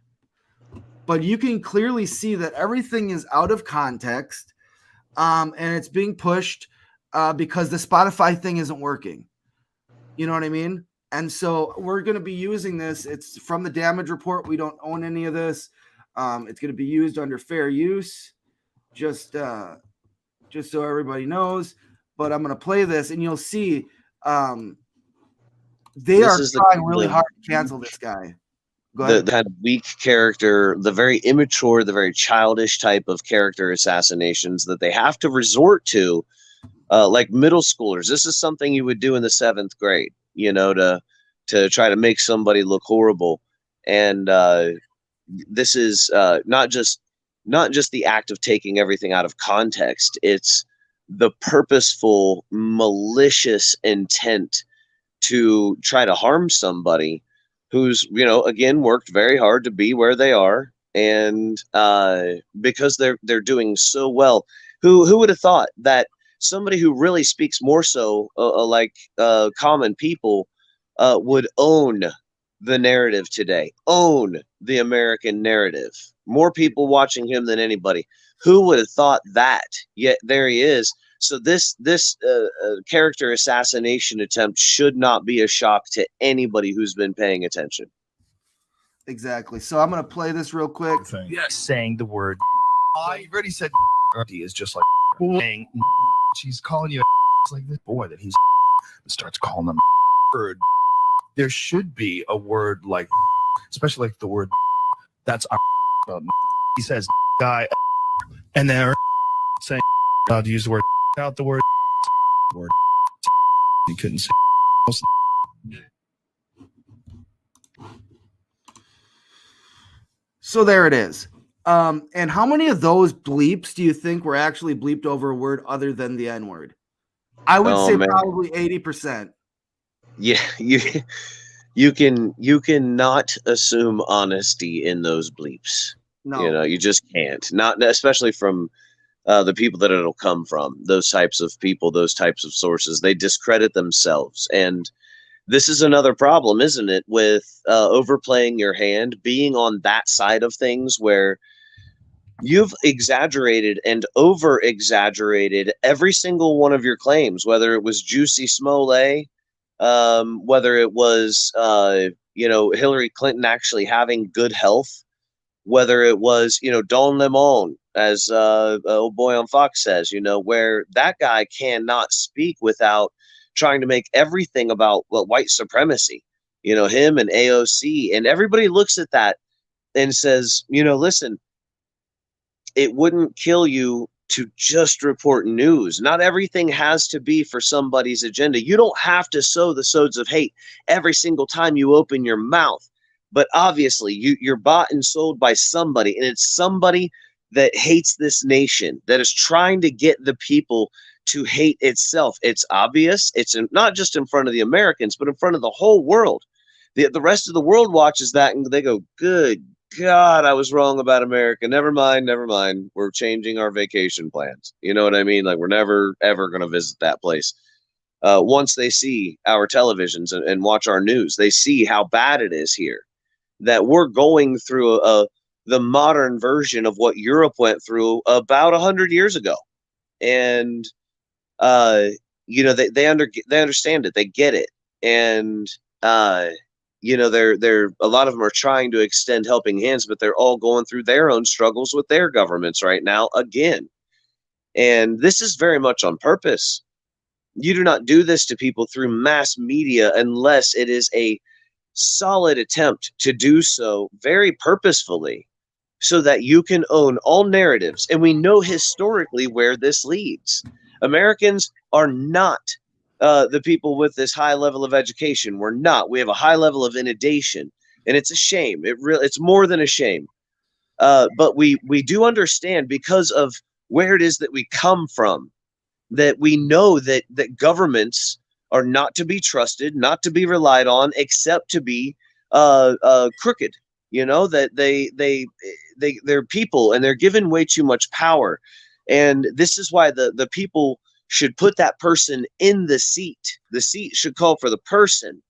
but you can clearly see that everything is out of context, and it's being pushed because the Spotify thing isn't working. You know what I mean? And so we're going to be using this. It's from the damage report. We don't own any of this. It's going to be used under fair use, just so everybody knows. But I'm going to play this, and you'll see they are trying really hard to cancel this guy. Go ahead. The kind of weak character, the very immature, the very childish type of character assassinations that they have to resort to, like middle schoolers. This is something you would do in the 7th grade, to try to make somebody look horrible. And this is not just the act of taking everything out of context. It's the purposeful, malicious intent to try to harm somebody who's, again, worked very hard to be where they are. And because they're doing so well, who would have thought that somebody who really speaks more so like common people would own the narrative today, own the American narrative. More people watching him than anybody. Who would have thought that? Yet there he is. So this character assassination attempt should not be a shock to anybody who's been paying attention. Exactly. So I'm going to play this real quick. Yes, saying the word. I already said is just like saying she's calling you like this boy that he's starts calling them word. There should be a word like, especially like the word that's he says guy, and they're saying to use the word out the word he couldn't say. So there it is. And how many of those bleeps do you think were actually bleeped over a word other than the N-word? I would say probably 80%. Yeah, you cannot assume honesty in those bleeps. No. You just can't. Not especially from the people that it'll come from. Those types of people, those types of sources, they discredit themselves. And this is another problem, isn't it, with overplaying your hand, being on that side of things where you've exaggerated and over-exaggerated every single one of your claims, whether it was Juicy Smollett, whether it was, Hillary Clinton actually having good health, whether it was, Don Lemon, as old boy on Fox says, where that guy cannot speak without trying to make everything about white supremacy, him and AOC, and everybody looks at that and says, listen, it wouldn't kill you to just report news. Not everything has to be for somebody's agenda. You don't have to sow the seeds of hate every single time you open your mouth. But obviously, you're bought and sold by somebody, and it's somebody that hates this nation, that is trying to get the people to hate itself. It's obvious. It's not just in front of the Americans, but in front of the whole world. The rest of the world watches that, and they go, good God, I was wrong about America. Never mind. We're changing our vacation plans. You know what I mean? Like, we're never, ever going to visit that place. Once they see our televisions and watch our news, they see how bad it is here, that we're going through the modern version of what Europe went through about 100 years ago. And, they understand it. They get it. And, they're a lot of them are trying to extend helping hands, but they're all going through their own struggles with their governments right now again. And this is very much on purpose. You do not do this to people through mass media unless it is a solid attempt to do so very purposefully, so that you can own all narratives. And we know historically where this leads. Americans are not the people with this high level of education. We're not. We have a high level of inundation, and it's a shame. It's more than a shame. But we do understand, because of where it is that we come from, that we know that governments are not to be trusted, not to be relied on, except to be crooked. That they're people, and they're given way too much power. And this is why the people should put that person in the seat. The seat should call for the person,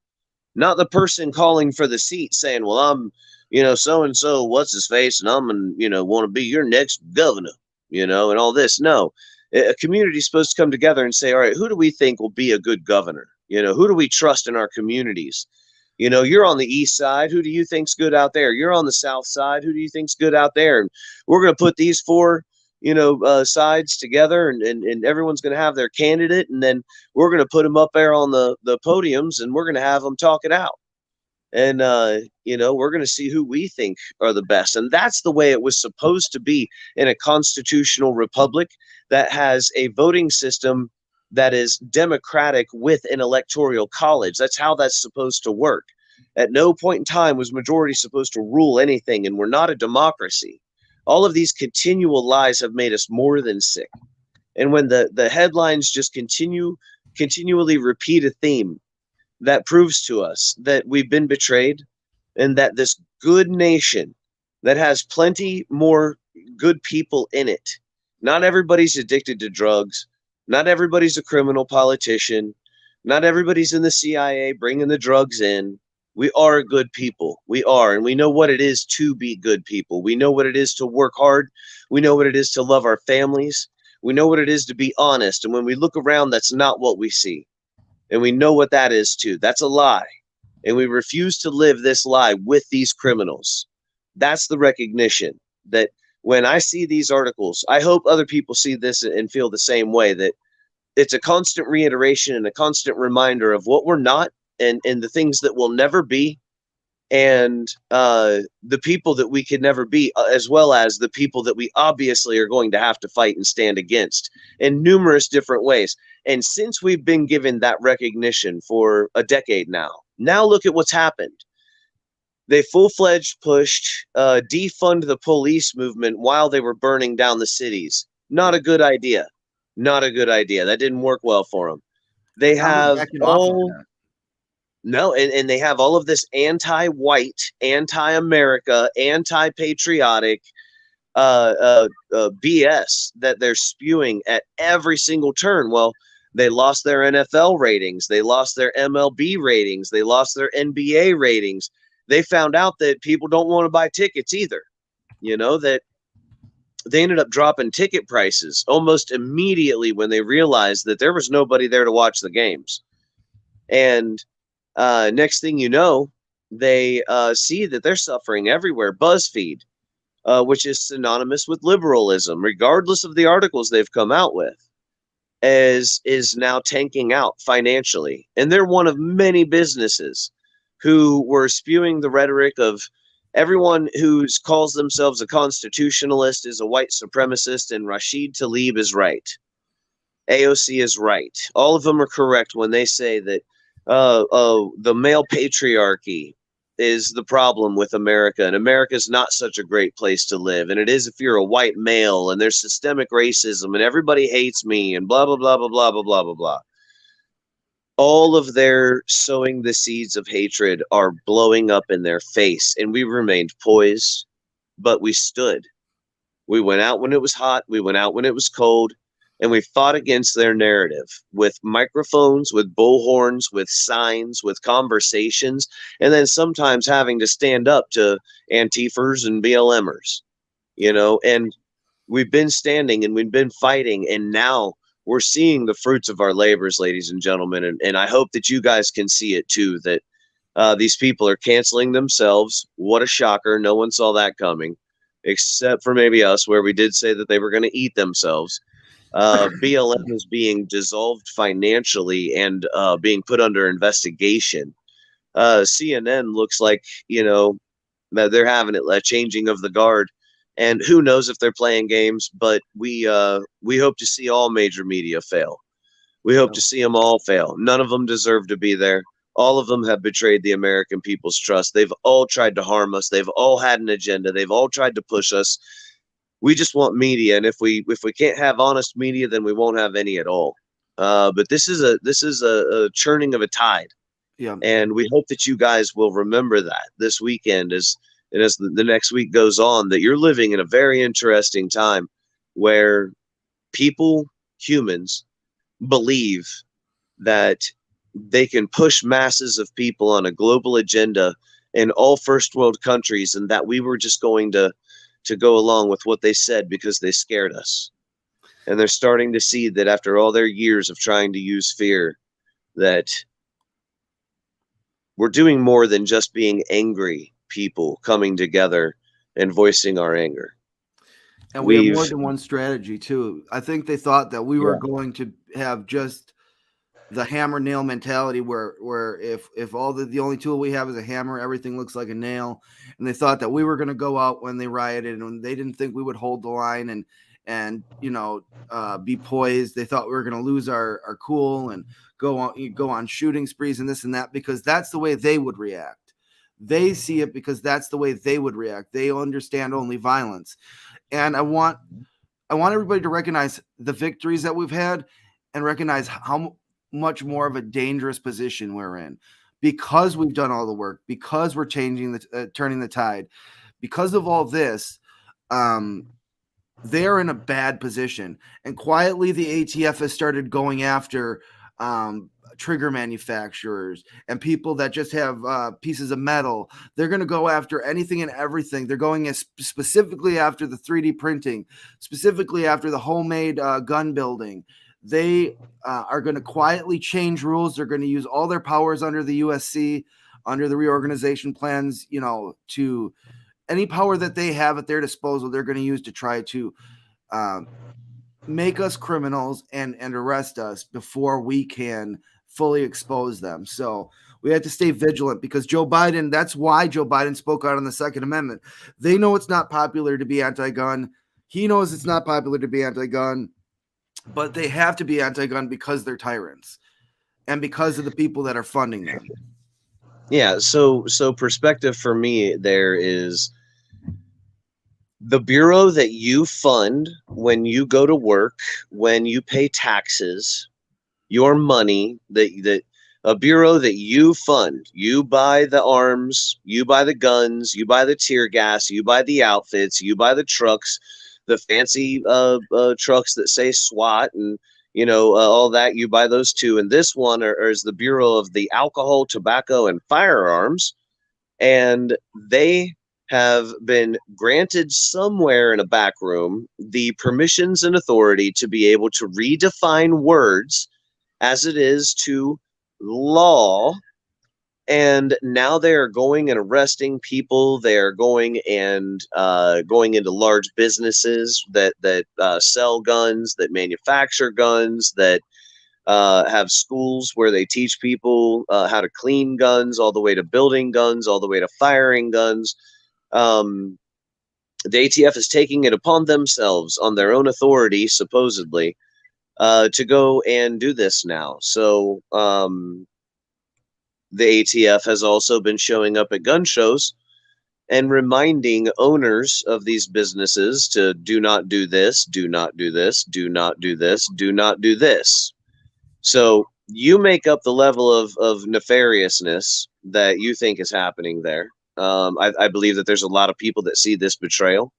not the person calling for the seat, saying, well, I'm, so and so, what's his face, and I'm want to be your next governor, and all this. No, a community is supposed to come together and say, all right, who do we think will be a good governor? Who do we trust in our communities? You're on the east side. Who do you think's good out there? You're on the south side. Who do you think's good out there? And we're going to put these four, sides together, and everyone's going to have their candidate. And then we're going to put them up there on the podiums, and we're going to have them talk it out. And, we're going to see who we think are the best. And that's the way it was supposed to be in a constitutional republic that has a voting system that is democratic with an electoral college. That's how that's supposed to work. At no point in time was majority supposed to rule anything, and we're not a democracy. All of these continual lies have made us more than sick. And when the headlines just continually repeat a theme, that proves to us that we've been betrayed, and that this good nation that has plenty more good people in it. Not everybody's addicted to drugs. Not everybody's a criminal politician. Not everybody's in the CIA bringing the drugs in. We are good people. We are. And we know what it is to be good people. We know what it is to work hard. We know what it is to love our families. We know what it is to be honest. And when we look around, that's not what we see. And we know what that is too. That's a lie. And we refuse to live this lie with these criminals. That's the recognition that when I see these articles, I hope other people see this and feel the same way, that it's a constant reiteration and a constant reminder of what we're not, and the things that we'll never be, and the people that we could never be, as well as the people that we obviously are going to have to fight and stand against in numerous different ways. And since we've been given that recognition for a decade now look at what's happened. They full-fledged pushed defund the police movement while they were burning down the cities. Not a good idea. Not a good idea. That didn't work well for them. They have no, and they have all of this anti-white, anti-America, anti-patriotic BS that they're spewing at every single turn. Well, they lost their NFL ratings. They lost their MLB ratings. They lost their NBA ratings. They found out that people don't want to buy tickets either. That they ended up dropping ticket prices almost immediately when they realized that there was nobody there to watch the games. And next thing you know, they see that they're suffering everywhere. BuzzFeed, which is synonymous with liberalism, regardless of the articles they've come out with, is now tanking out financially. And they're one of many businesses who were spewing the rhetoric of everyone who calls themselves a constitutionalist is a white supremacist, and Rashid Tlaib is right. AOC is right. All of them are correct when they say that the male patriarchy is the problem with America, and America is not such a great place to live. And it is if you're a white male, and there's systemic racism, and everybody hates me, and blah, blah, blah, blah, blah, blah, blah, blah, blah. All of their sowing the seeds of hatred are blowing up in their face, and we remained poised, but we stood. We went out when it was hot. We went out when it was cold. And we fought against their narrative with microphones, with bullhorns, with signs, with conversations, and then sometimes having to stand up to Antifers and BLMers, and we've been standing and we've been fighting, and now we're seeing the fruits of our labors, ladies and gentlemen. And I hope that you guys can see it too, that These people are canceling themselves. What a shocker. No one saw that coming, except for maybe us, where we did say that they were going to eat themselves. BLM is being dissolved financially and being put under investigation. CNN looks like, that they're having it, a changing of the guard. And who knows if they're playing games, but we hope to see all major media fail. We hope to see them all fail. None of them deserve to be there. All of them have betrayed the American people's trust. They've all tried to harm us. They've all had an agenda. They've all tried to push us. We just want media, and if we can't have honest media, then we won't have any at all. But this is a churning of a tide. Yeah. And we hope that you guys will remember that this weekend as the next week goes on, that you're living in a very interesting time where humans believe that they can push masses of people on a global agenda in all first world countries, and that we were just going to go along with what they said because they scared us. And they're starting to see that after all their years of trying to use fear, that we're doing more than just being angry people coming together and voicing our anger. And we have more than one strategy too. I think they thought that we were going to have just the hammer nail mentality where if all the only tool we have is a hammer, everything looks like a nail. And they thought that we were going to go out when they rioted, and they didn't think we would hold the line and be poised. They thought we were going to lose our cool and go on shooting sprees and this and that, because that's the way they would react. They see it because that's the way they would react. They understand only violence. And I want everybody to recognize the victories that we've had and recognize how much more of a dangerous position we're in, because we've done all the work, because we're turning the tide, because of all this. They're in a bad position, and quietly the ATF has started going after trigger manufacturers and people that just have pieces of metal. They're going to go after anything and everything. They're going specifically after the 3D printing, specifically after the homemade gun building. They are going to quietly change rules. They're going to use all their powers under the USC, under the reorganization plans, to any power that they have at their disposal, they're going to use to try to make us criminals and arrest us before we can fully expose them. So we have to stay vigilant, because Joe Biden, that's why Joe Biden spoke out on the Second Amendment. They know it's not popular to be anti-gun. He knows it's not popular to be anti-gun, but they have to be anti-gun because they're tyrants and because of the people that are funding them. Yeah. So perspective for me there is the bureau that you fund when you go to work, when you pay taxes, your money, that a bureau that you fund, you buy the arms, you buy the guns, you buy the tear gas, you buy the outfits, you buy the trucks, the fancy trucks that say SWAT and all that, you buy those too. And this one is the Bureau of the Alcohol, Tobacco, and Firearms, and they have been granted somewhere in a back room the permissions and authority to be able to redefine words as it is to law. And now they are going and arresting people. They are going and going into large businesses that sell guns, that manufacture guns, that have schools where they teach people how to clean guns, all the way to building guns, all the way to firing guns. The ATF is taking it upon themselves, on their own authority, supposedly, to go and do this now. So the ATF has also been showing up at gun shows and reminding owners of these businesses to do not do this, do not do this, do not do this, do not do this. So you make up the level of nefariousness that you think is happening there. I believe that there's a lot of people that see this betrayal.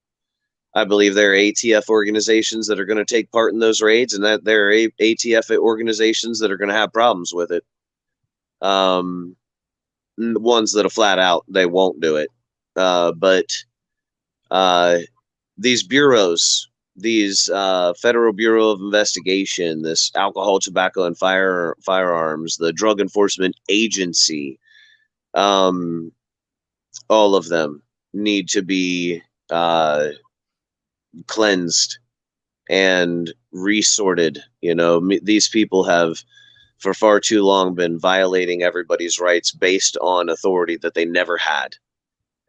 I believe there are ATF organizations that are going to take part in those raids, and that there are ATF organizations that are going to have problems with it. Ones that are flat out, they won't do it. But these bureaus, these Federal Bureau of Investigation, this Alcohol, Tobacco, and Firearms, the Drug Enforcement Agency, all of them need to be cleansed and resorted. These people have for far too long been violating everybody's rights based on authority that they never had.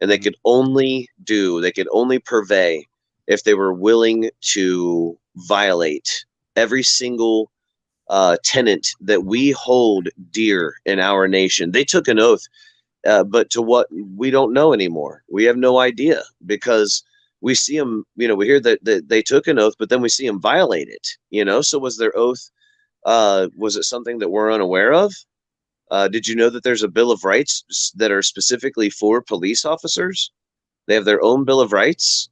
And they could only purvey if they were willing to violate every single tenet that we hold dear in our nation. They took an oath, but to what, we don't know anymore. We have no idea, because we see them, we hear that they took an oath, but then we see them violate it. So was their oath, was it something that we're unaware of? Did you know that there's a Bill of Rights that are specifically for police officers? They have their own Bill of Rights.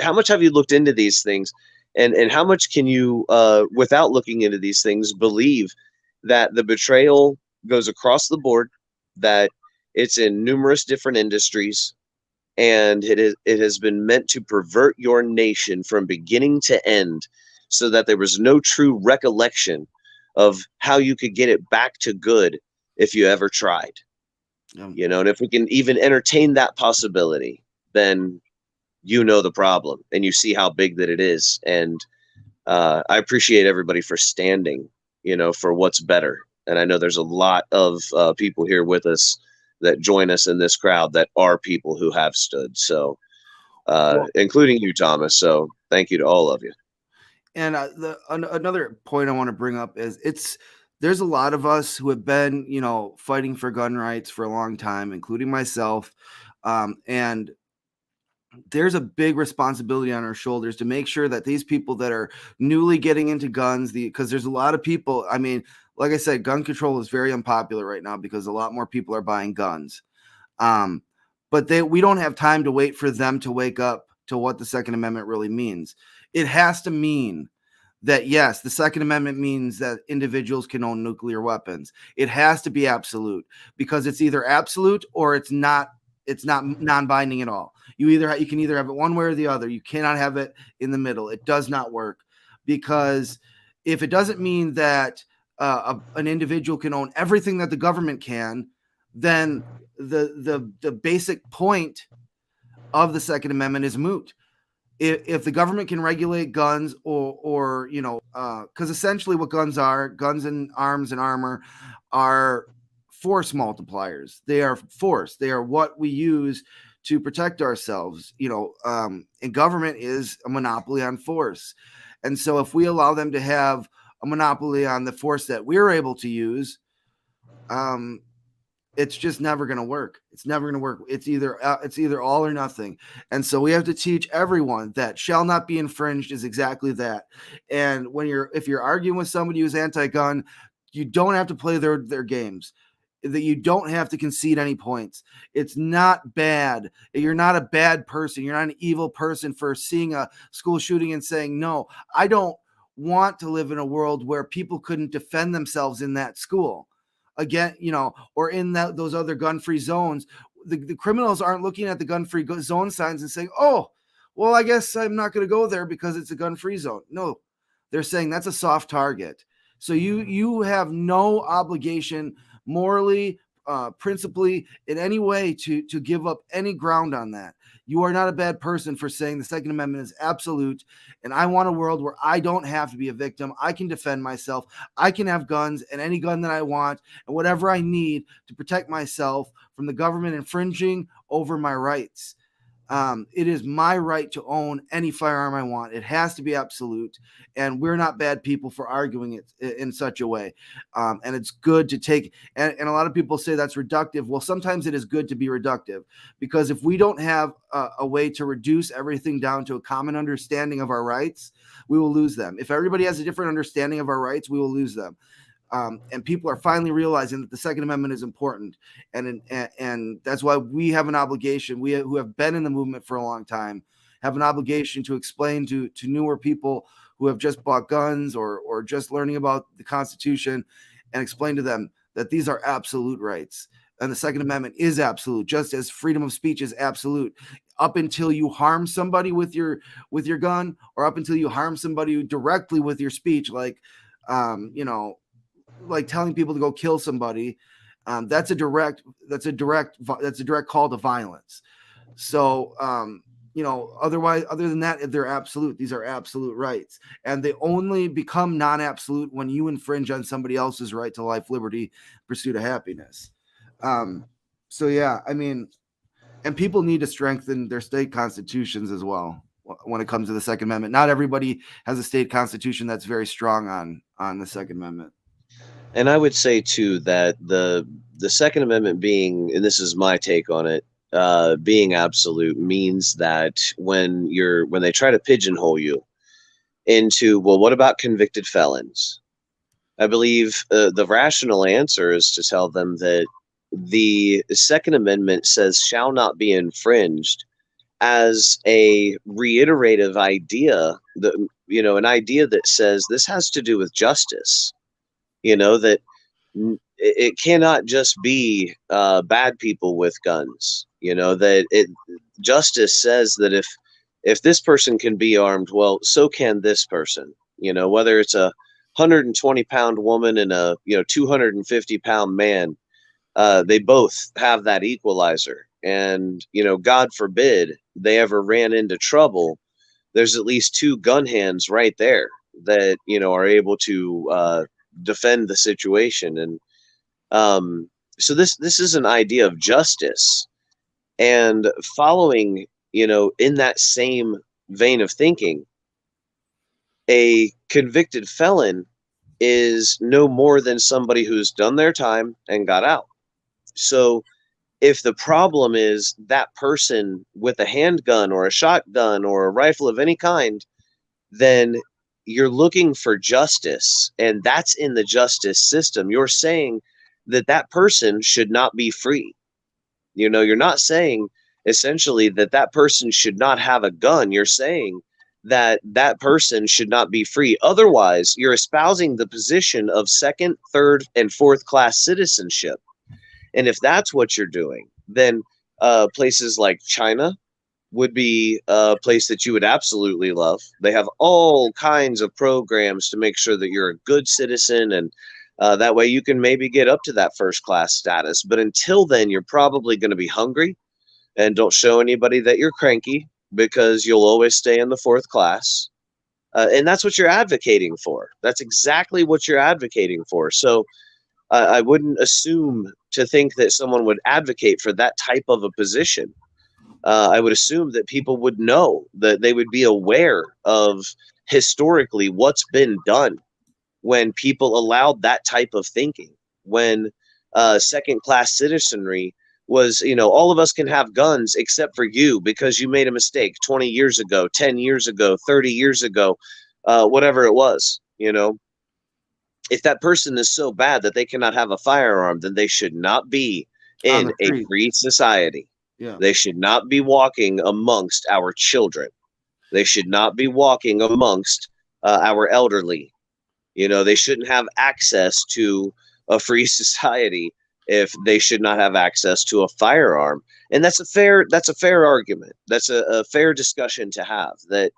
How much have you looked into these things, and how much can you, without looking into these things, believe that the betrayal goes across the board, that it's in numerous different industries, and it has been meant to pervert your nation from beginning to end, so that there was no true recollection of how you could get it back to good if you ever tried. And if we can even entertain that possibility, then the problem, and you see how big that it is. And I appreciate everybody for standing, for what's better. And I know there's a lot of people here with us that join us in this crowd that are people who have stood. So, including you, Thomas. So thank you to all of you. And another point I want to bring up is there's a lot of us who have been, fighting for gun rights for a long time, including myself. And there's a big responsibility on our shoulders to make sure that these people that are newly getting into guns, because there's a lot of people, I mean, like I said, gun control is very unpopular right now because a lot more people are buying guns. But we don't have time to wait for them to wake up to what the Second Amendment really means. It has to mean that, yes, the Second Amendment means that individuals can own nuclear weapons. It has to be absolute, because it's either absolute or it's not non-binding at all. You can either have it one way or the other. You cannot have it in the middle. It does not work, because if it doesn't mean that an individual can own everything that the government can, then the basic point of the Second Amendment is moot. If the government can regulate guns, or because essentially what guns and arms and armor are force multipliers. They are force. They are what we use to protect ourselves. And government is a monopoly on force. And so if we allow them to have a monopoly on the force that we're able to use, it's just never going to work. It's never going to work. It's either all or nothing. And so we have to teach everyone that shall not be infringed is exactly that. And if you're arguing with somebody who's anti-gun, you don't have to play their games. That you don't have to concede any points. It's not bad. You're not a bad person. You're not an evil person for seeing a school shooting and saying, no, I don't want to live in a world where people couldn't defend themselves in that school. Again, or in those other gun-free zones. The criminals aren't looking at the gun-free zone signs and saying, oh, well, I guess I'm not going to go there because it's a gun-free zone. No, they're saying that's a soft target. So you have no obligation morally, principally, in any way to give up any ground on that. You are not a bad person for saying the Second Amendment is absolute, and I want a world where I don't have to be a victim. I can defend myself. I can have guns and any gun that I want and whatever I need to protect myself from the government infringing over my rights. It is my right to own any firearm I want. It has to be absolute, and we're not bad people for arguing it in such a way. And it's good to take, and a lot of people say that's reductive. Well, sometimes it is good to be reductive, because if we don't have a way to reduce everything down to a common understanding of our rights, we will lose them. If everybody has a different understanding of our rights, we will lose them. And people are finally realizing that the Second Amendment is important, and that's why we have an obligation. We who have been in the movement for a long time have an obligation to explain to newer people who have just bought guns or just learning about the Constitution, and explain to them that these are absolute rights, and the Second Amendment is absolute, just as freedom of speech is absolute. Up until you harm somebody with your gun, or up until you harm somebody directly with your speech, like telling people to go kill somebody, That's a direct call to violence. So, otherwise, other than that, they're absolute. These are absolute rights, and they only become non-absolute when you infringe on somebody else's right to life, liberty, pursuit of happiness. So yeah, I mean, and people need to strengthen their state constitutions as well when it comes to the Second Amendment. Not everybody has a state constitution that's very strong on the Second Amendment. And I would say too that the Second Amendment being, and this is my take on it, being absolute means that when they try to pigeonhole you into, well, what about convicted felons? I believe the rational answer is to tell them that the Second Amendment says shall not be infringed as a reiterative idea, that an idea that says this has to do with justice. That it cannot just be bad people with guns. That justice says that if this person can be armed, well, so can this person. Whether it's a 120-pound woman and a 250-pound man, they both have that equalizer. And God forbid they ever ran into trouble, there's at least two gun hands right there that are able to defend the situation. And so this is an idea of justice, and following in that same vein of thinking, a convicted felon is no more than somebody who's done their time and got out. So if the problem is that person with a handgun or a shotgun or a rifle of any kind, then you're looking for justice, and that's in the justice system. You're saying that person should not be free. You're not saying essentially that person should not have a gun. You're saying that person should not be free. Otherwise, you're espousing the position of second, third, and fourth class citizenship. And if that's what you're doing, then places like China would be a place that you would absolutely love. They have all kinds of programs to make sure that you're a good citizen, and that way you can maybe get up to that first class status. But until then, you're probably going to be hungry, and don't show anybody that you're cranky, because you'll always stay in the fourth class. And that's what you're advocating for. That's exactly what you're advocating for. So I wouldn't assume to think that someone would advocate for that type of a position. I would assume that people would know, that they would be aware of historically what's been done when people allowed that type of thinking, when second class citizenry was, all of us can have guns except for you because you made a mistake 20 years ago, 10 years ago, 30 years ago, whatever it was. If that person is so bad that they cannot have a firearm, then they should not be in a free society. Yeah. They should not be walking amongst our children. They should not be walking amongst our elderly. They shouldn't have access to a free society if they should not have access to a firearm. And that's a fair argument. That's a fair discussion to have. That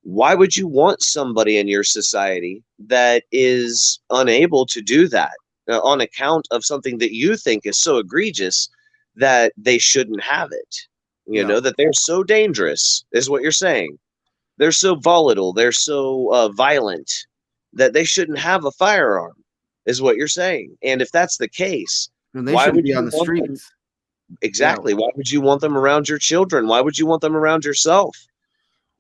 why would you want somebody in your society that is unable to do that on account of something that you think is so egregious that they shouldn't have it? That they're so dangerous is what you're saying. They're so volatile. They're so violent that they shouldn't have a firearm is what you're saying. And if that's the case, and they shouldn't be on the streets. Exactly. Yeah. Why would you want them around your children? Why would you want them around yourself?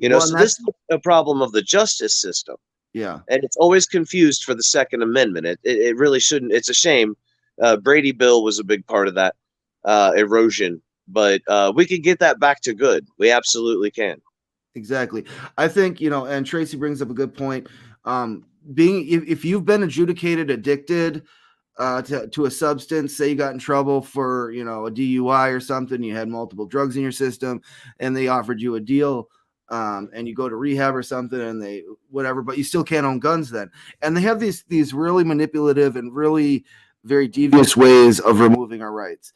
So this is a problem of the justice system. Yeah. And it's always confused for the Second Amendment. It really shouldn't. It's a shame. Brady Bill was a big part of that erosion, but we could get that back to good. We absolutely can. Exactly. I think, and Tracy brings up a good point. If you've been adjudicated addicted to a substance, say you got in trouble for, a DUI or something, you had multiple drugs in your system and they offered you a deal, and you go to rehab or something and they whatever, but you still can't own guns then. And they have these really manipulative and really very devious ways of removing our rights.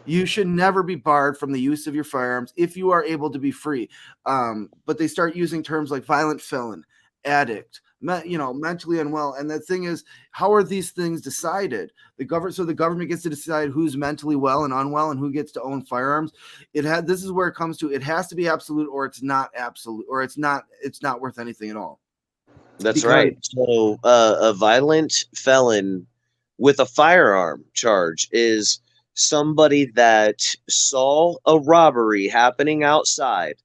You should never be barred from the use of your firearms if you are able to be free. But they start using terms like violent felon, addict, mentally unwell. And the thing is, how are these things decided? The government gets to decide who's mentally well and unwell and who gets to own firearms. This is where it comes to, it has to be absolute, or it's not absolute, or it's not worth anything at all. That's right. So a violent felon with a firearm charge is somebody that saw a robbery happening outside,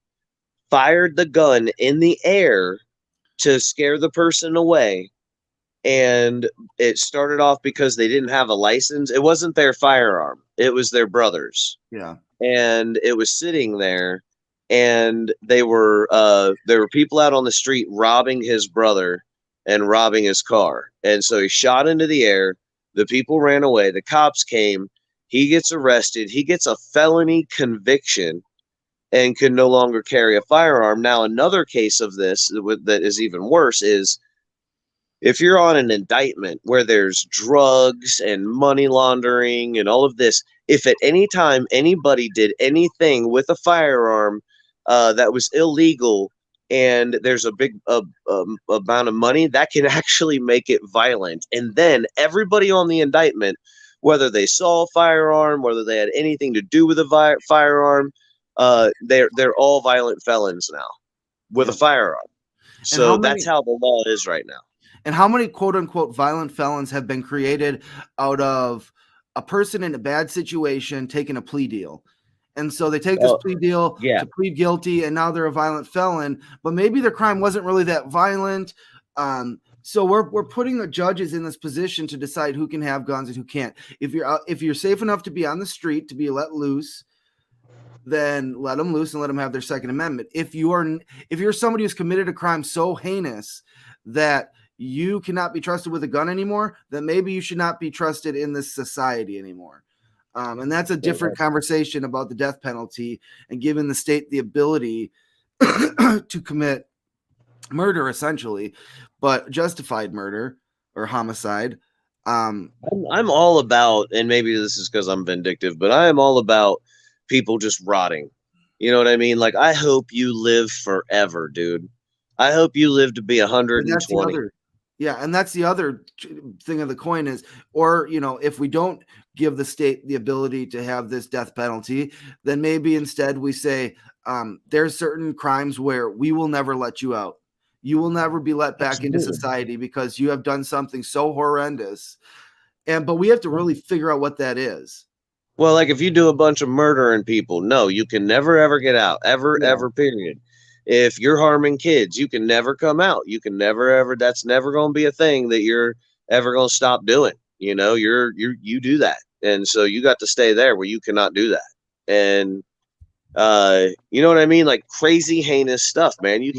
fired the gun in the air to scare the person away, and it started off because they didn't have a license. It wasn't their firearm. It was their brother's. Yeah. And it was sitting there, and there were people out on the street robbing his brother and robbing his car. And so he shot into the air. The people ran away. The cops came. He gets arrested. He gets a felony conviction and can no longer carry a firearm. Now, another case of this that is even worse is if you're on an indictment where there's drugs and money laundering and all of this, if at any time anybody did anything with a firearm that was illegal and there's a big amount of money, that can actually make it violent. And then everybody on the indictment, whether they saw a firearm, whether they had anything to do with a firearm, they're all violent felons now with a firearm. So that's how the law is right now. And how many quote unquote violent felons have been created out of a person in a bad situation taking a plea deal? And so they take this plea deal to plead guilty, and now they're a violent felon, but maybe their crime wasn't really that violent. So we're putting the judges in this position to decide who can have guns and who can't. If you're safe enough to be on the street, to be let loose, then let them loose and let them have their Second Amendment. If you're somebody who's committed a crime so heinous that you cannot be trusted with a gun anymore, then maybe you should not be trusted in this society anymore. And that's a different conversation about the death penalty and giving the state the ability to commit murder, essentially, but justified murder or homicide. I'm all about, and maybe this is because I'm vindictive, but I am all about people just rotting. You know what I mean? Like, I hope you live forever, dude. I hope you live to be 120. Yeah, and that's the other thing of the coin is, or, if we don't give the state the ability to have this death penalty, then maybe instead we say there's certain crimes where we will never let you out. You will never be let back into society because you have done something so horrendous. But we have to really figure out what that is. Well, like if you do a bunch of murdering people, no, you can never, ever get out. Ever, period. If you're harming kids, you can never come out. You can never, ever, that's never going to be a thing that you're ever going to stop doing. You do that. And so you got to stay there where you cannot do that. And, you know what I mean? Like crazy, heinous stuff, man. You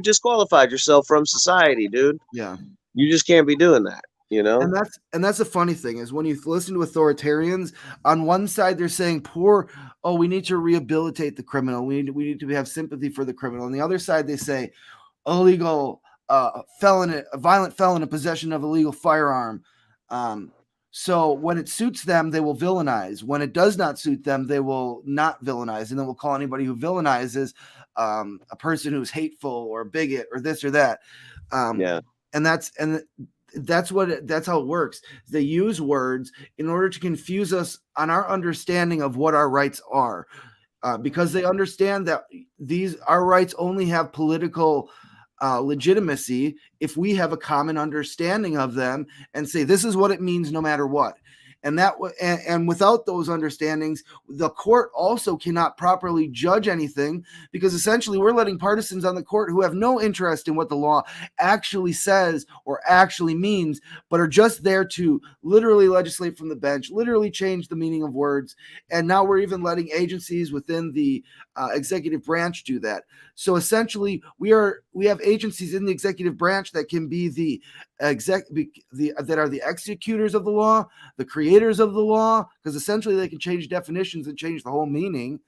disqualified yourself from society, dude. Yeah. You just can't be doing that. And that's the funny thing is when you listen to authoritarians, on one side they're saying we need to rehabilitate the criminal. We need to have sympathy for the criminal. On the other side, they say illegal a violent felon in possession of a legal firearm. So when it suits them, they will villainize. When it does not suit them, they will not villainize. And then we'll call anybody who villainizes a person who's hateful or a bigot or this or that. And that's how it works. They use words in order to confuse us on our understanding of what our rights are, because they understand that our rights only have political legitimacy if we have a common understanding of them and say this is what it means no matter what. And without those understandings, the court also cannot properly judge anything, because essentially we're letting partisans on the court who have no interest in what the law actually says or actually means, but are just there to literally legislate from the bench, literally change the meaning of words. And now we're even letting agencies within the executive branch do that. So essentially we have agencies in the executive branch that can be that are the executors of the law, the creators of the law, because essentially they can change definitions and change the whole meaning.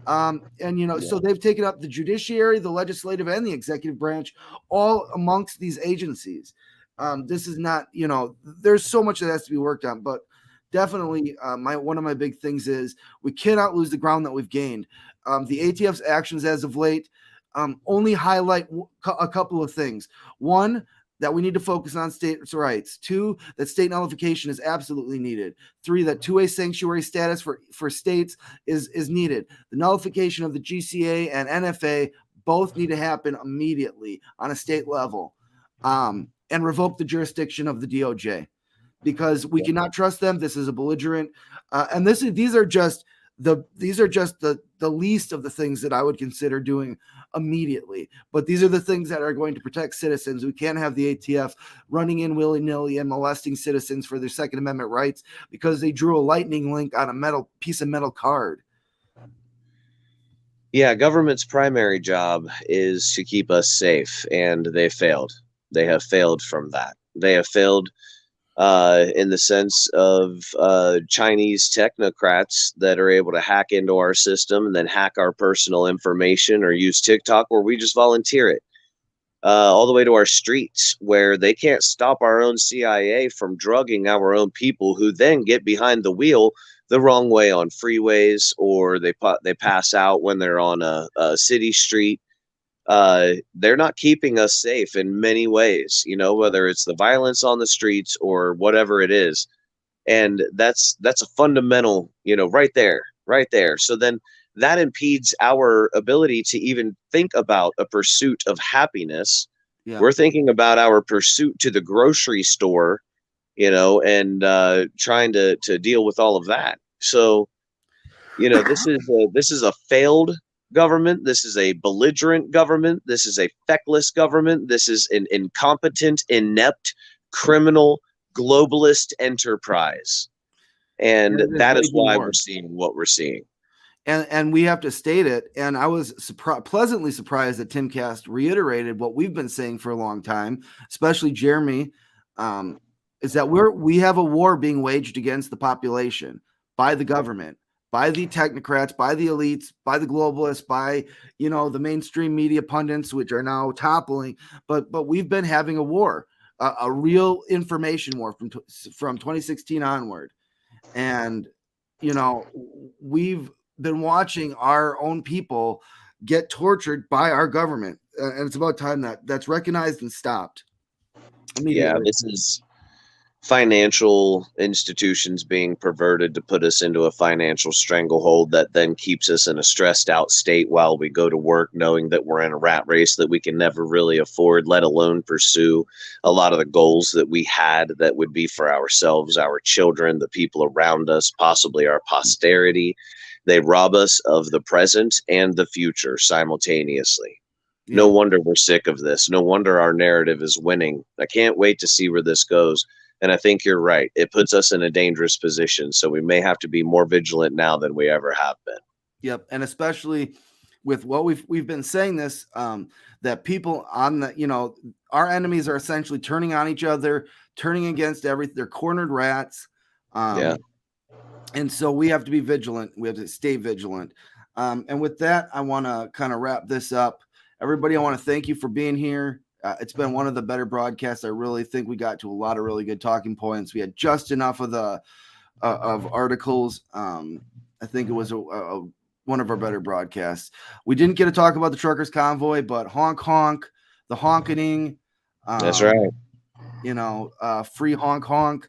So they've taken up the judiciary, the legislative, and the executive branch all amongst these agencies. This is not, there's so much that has to be worked on, but definitely one of my big things is we cannot lose the ground that we've gained. The ATF's actions as of late only highlight a couple of things. One, that we need to focus on states' rights. Two, that state nullification is absolutely needed. Three, that two-way sanctuary status for states is needed. The nullification of the GCA and NFA both need to happen immediately on a state level, and revoke the jurisdiction of the DOJ, because we cannot trust them. This is a belligerent, and these are just the least of the things that I would consider doing immediately. But these are the things that are going to protect citizens. We can't have the ATF running in willy-nilly and molesting citizens for their Second Amendment rights because they drew a lightning link on a piece of metal card. Yeah, government's primary job is to keep us safe, and they failed. They have failed from that. They have failed in the sense of Chinese technocrats that are able to hack into our system and then hack our personal information, or use TikTok, or we just volunteer it. All the way to our streets, where they can't stop our own CIA from drugging our own people, who then get behind the wheel the wrong way on freeways, or they pass out when they're on a city street. They're not keeping us safe in many ways, whether it's the violence on the streets or whatever it is. And that's a fundamental, right there. So then that impedes our ability to even think about a pursuit of happiness. Yeah. We're thinking about our pursuit to the grocery store, and trying to deal with all of that. So, this is a failed government. This is a belligerent government. This is a feckless government. This is an incompetent, inept, criminal, globalist enterprise. And that is why we're seeing what we're seeing. And we have to state it. And I was pleasantly surprised that Timcast reiterated what we've been saying for a long time, especially Jeremy, is that we have a war being waged against the population by the government, by the technocrats, by the elites, by the globalists, by, the mainstream media pundits, which are now toppling. But we've been having a war, a real information war from 2016 onward. And, we've been watching our own people get tortured by our government. And it's about time that's recognized and stopped. Yeah, this is financial institutions being perverted to put us into a financial stranglehold that then keeps us in a stressed out state while we go to work, knowing that we're in a rat race that we can never really afford, let alone pursue a lot of the goals that we had that would be for ourselves, our children, the people around us, possibly our posterity. They rob us of the present and the future simultaneously. Yeah. No wonder we're sick of this. No wonder our narrative is winning. I can't wait to see where this goes. And I think you're right. It puts us in a dangerous position. So we may have to be more vigilant now than we ever have been. Yep. And especially with what we've been saying this, that people on the, our enemies are essentially turning on each other, turning against everything. They're cornered rats. Yeah. And so we have to be vigilant. We have to stay vigilant. And with that, I want to kind of wrap this up. Everybody, I want to thank you for being here. It's been one of the better broadcasts. I really think we got to a lot of really good talking points. We had just enough of the of articles. I think it was one of our better broadcasts. We didn't get to talk about the truckers convoy, but honk honk, the honking. That's right. Free honk honk.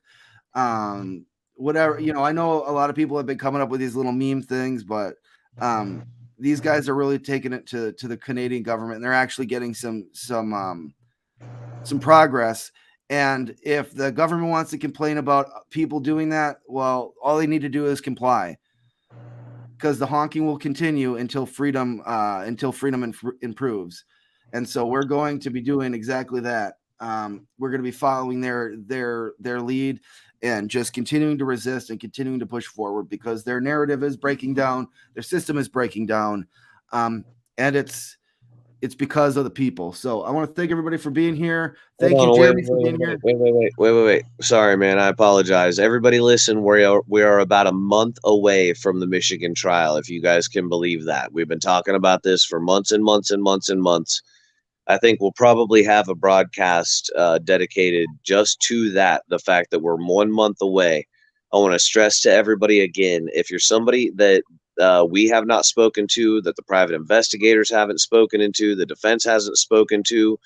Whatever. I know a lot of people have been coming up with these little meme things, but these guys are really taking it to the Canadian government, and they're actually getting some progress. And if the government wants to complain about people doing that, well, all they need to do is comply, because the honking will continue until freedom improves. And so we're going to be doing exactly that. We're going to be following their lead and just continuing to resist and continuing to push forward, because their narrative is breaking down, their system is breaking down, and it's because of the people. So I want to thank everybody for being here. Thank you, Jeremy, for being here. Wait. Sorry, man. I apologize. Everybody listen, we are about a month away from the Michigan trial, if you guys can believe that. We've been talking about this for months and months and months and months. I think we'll probably have a broadcast dedicated just to that, the fact that we're 1 month away. I want to stress to everybody again, if you're somebody that we have not spoken to, that the private investigators haven't spoken into, the defense hasn't spoken to,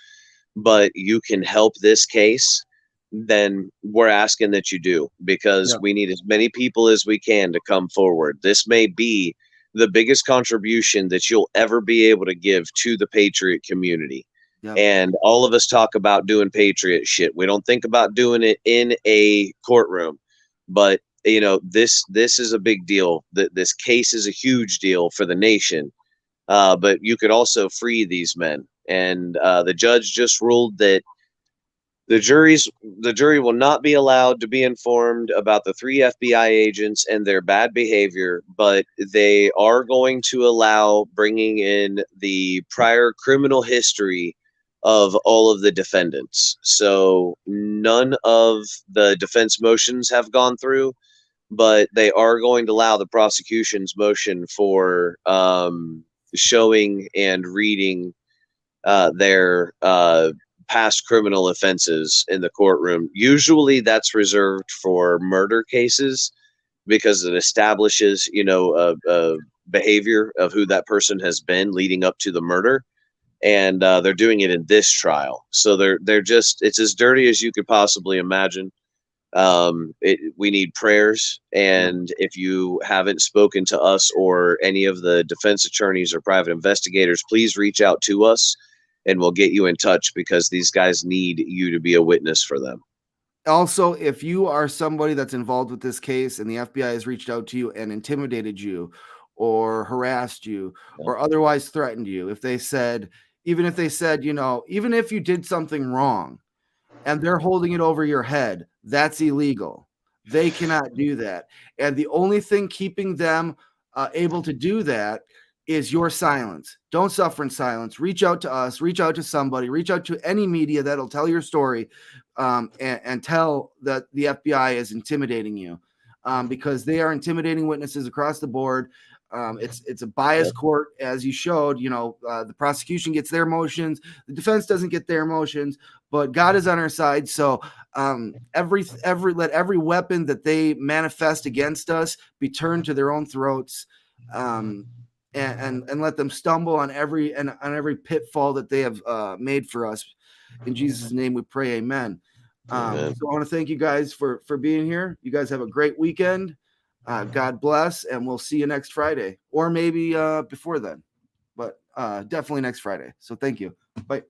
but you can help this case, then we're asking that you do, because Yeah. we need as many people as we can to come forward. This may be the biggest contribution that you'll ever be able to give to the Patriot community. Yeah. And all of us talk about doing Patriot shit. We don't think about doing it in a courtroom, but you know, this is a big deal. This case is a huge deal for the nation. But you could also free these men. And the judge just ruled that the jury will not be allowed to be informed about the 3 FBI agents and their bad behavior, but they are going to allow bringing in the prior criminal history of all of the defendants. So none of the defense motions have gone through, but they are going to allow the prosecution's motion for showing and reading their past criminal offenses in the courtroom. Usually that's reserved for murder cases because it establishes, you know, a behavior of who that person has been leading up to the murder. And they're doing it in this trial. So they're just, it's as dirty as you could possibly imagine. We need prayers. And if you haven't spoken to us or any of the defense attorneys or private investigators, please reach out to us and we'll get you in touch, because these guys need you to be a witness for them. Also, if you are somebody that's involved with this case and the FBI has reached out to you and intimidated you or harassed you or otherwise threatened you, even if they said, you know, even if you did something wrong and they're holding it over your head, that's illegal. They cannot do that. And the only thing keeping them able to do that is your silence. Don't suffer in silence. Reach out to us, reach out to somebody, reach out to any media that'll tell your story, and tell that the FBI is intimidating you, because they are intimidating witnesses across the board. It's a biased court, as you showed. You know, the prosecution gets their motions, the defense doesn't get their motions, but God is on our side. So let every weapon that they manifest against us be turned to their own throats. And let them stumble on every pitfall that they have made for us. In Jesus' name we pray, amen. So I want to thank you guys for being here. You guys have a great weekend. God bless, and we'll see you next Friday, or maybe before then, but definitely next Friday. So thank you. Bye.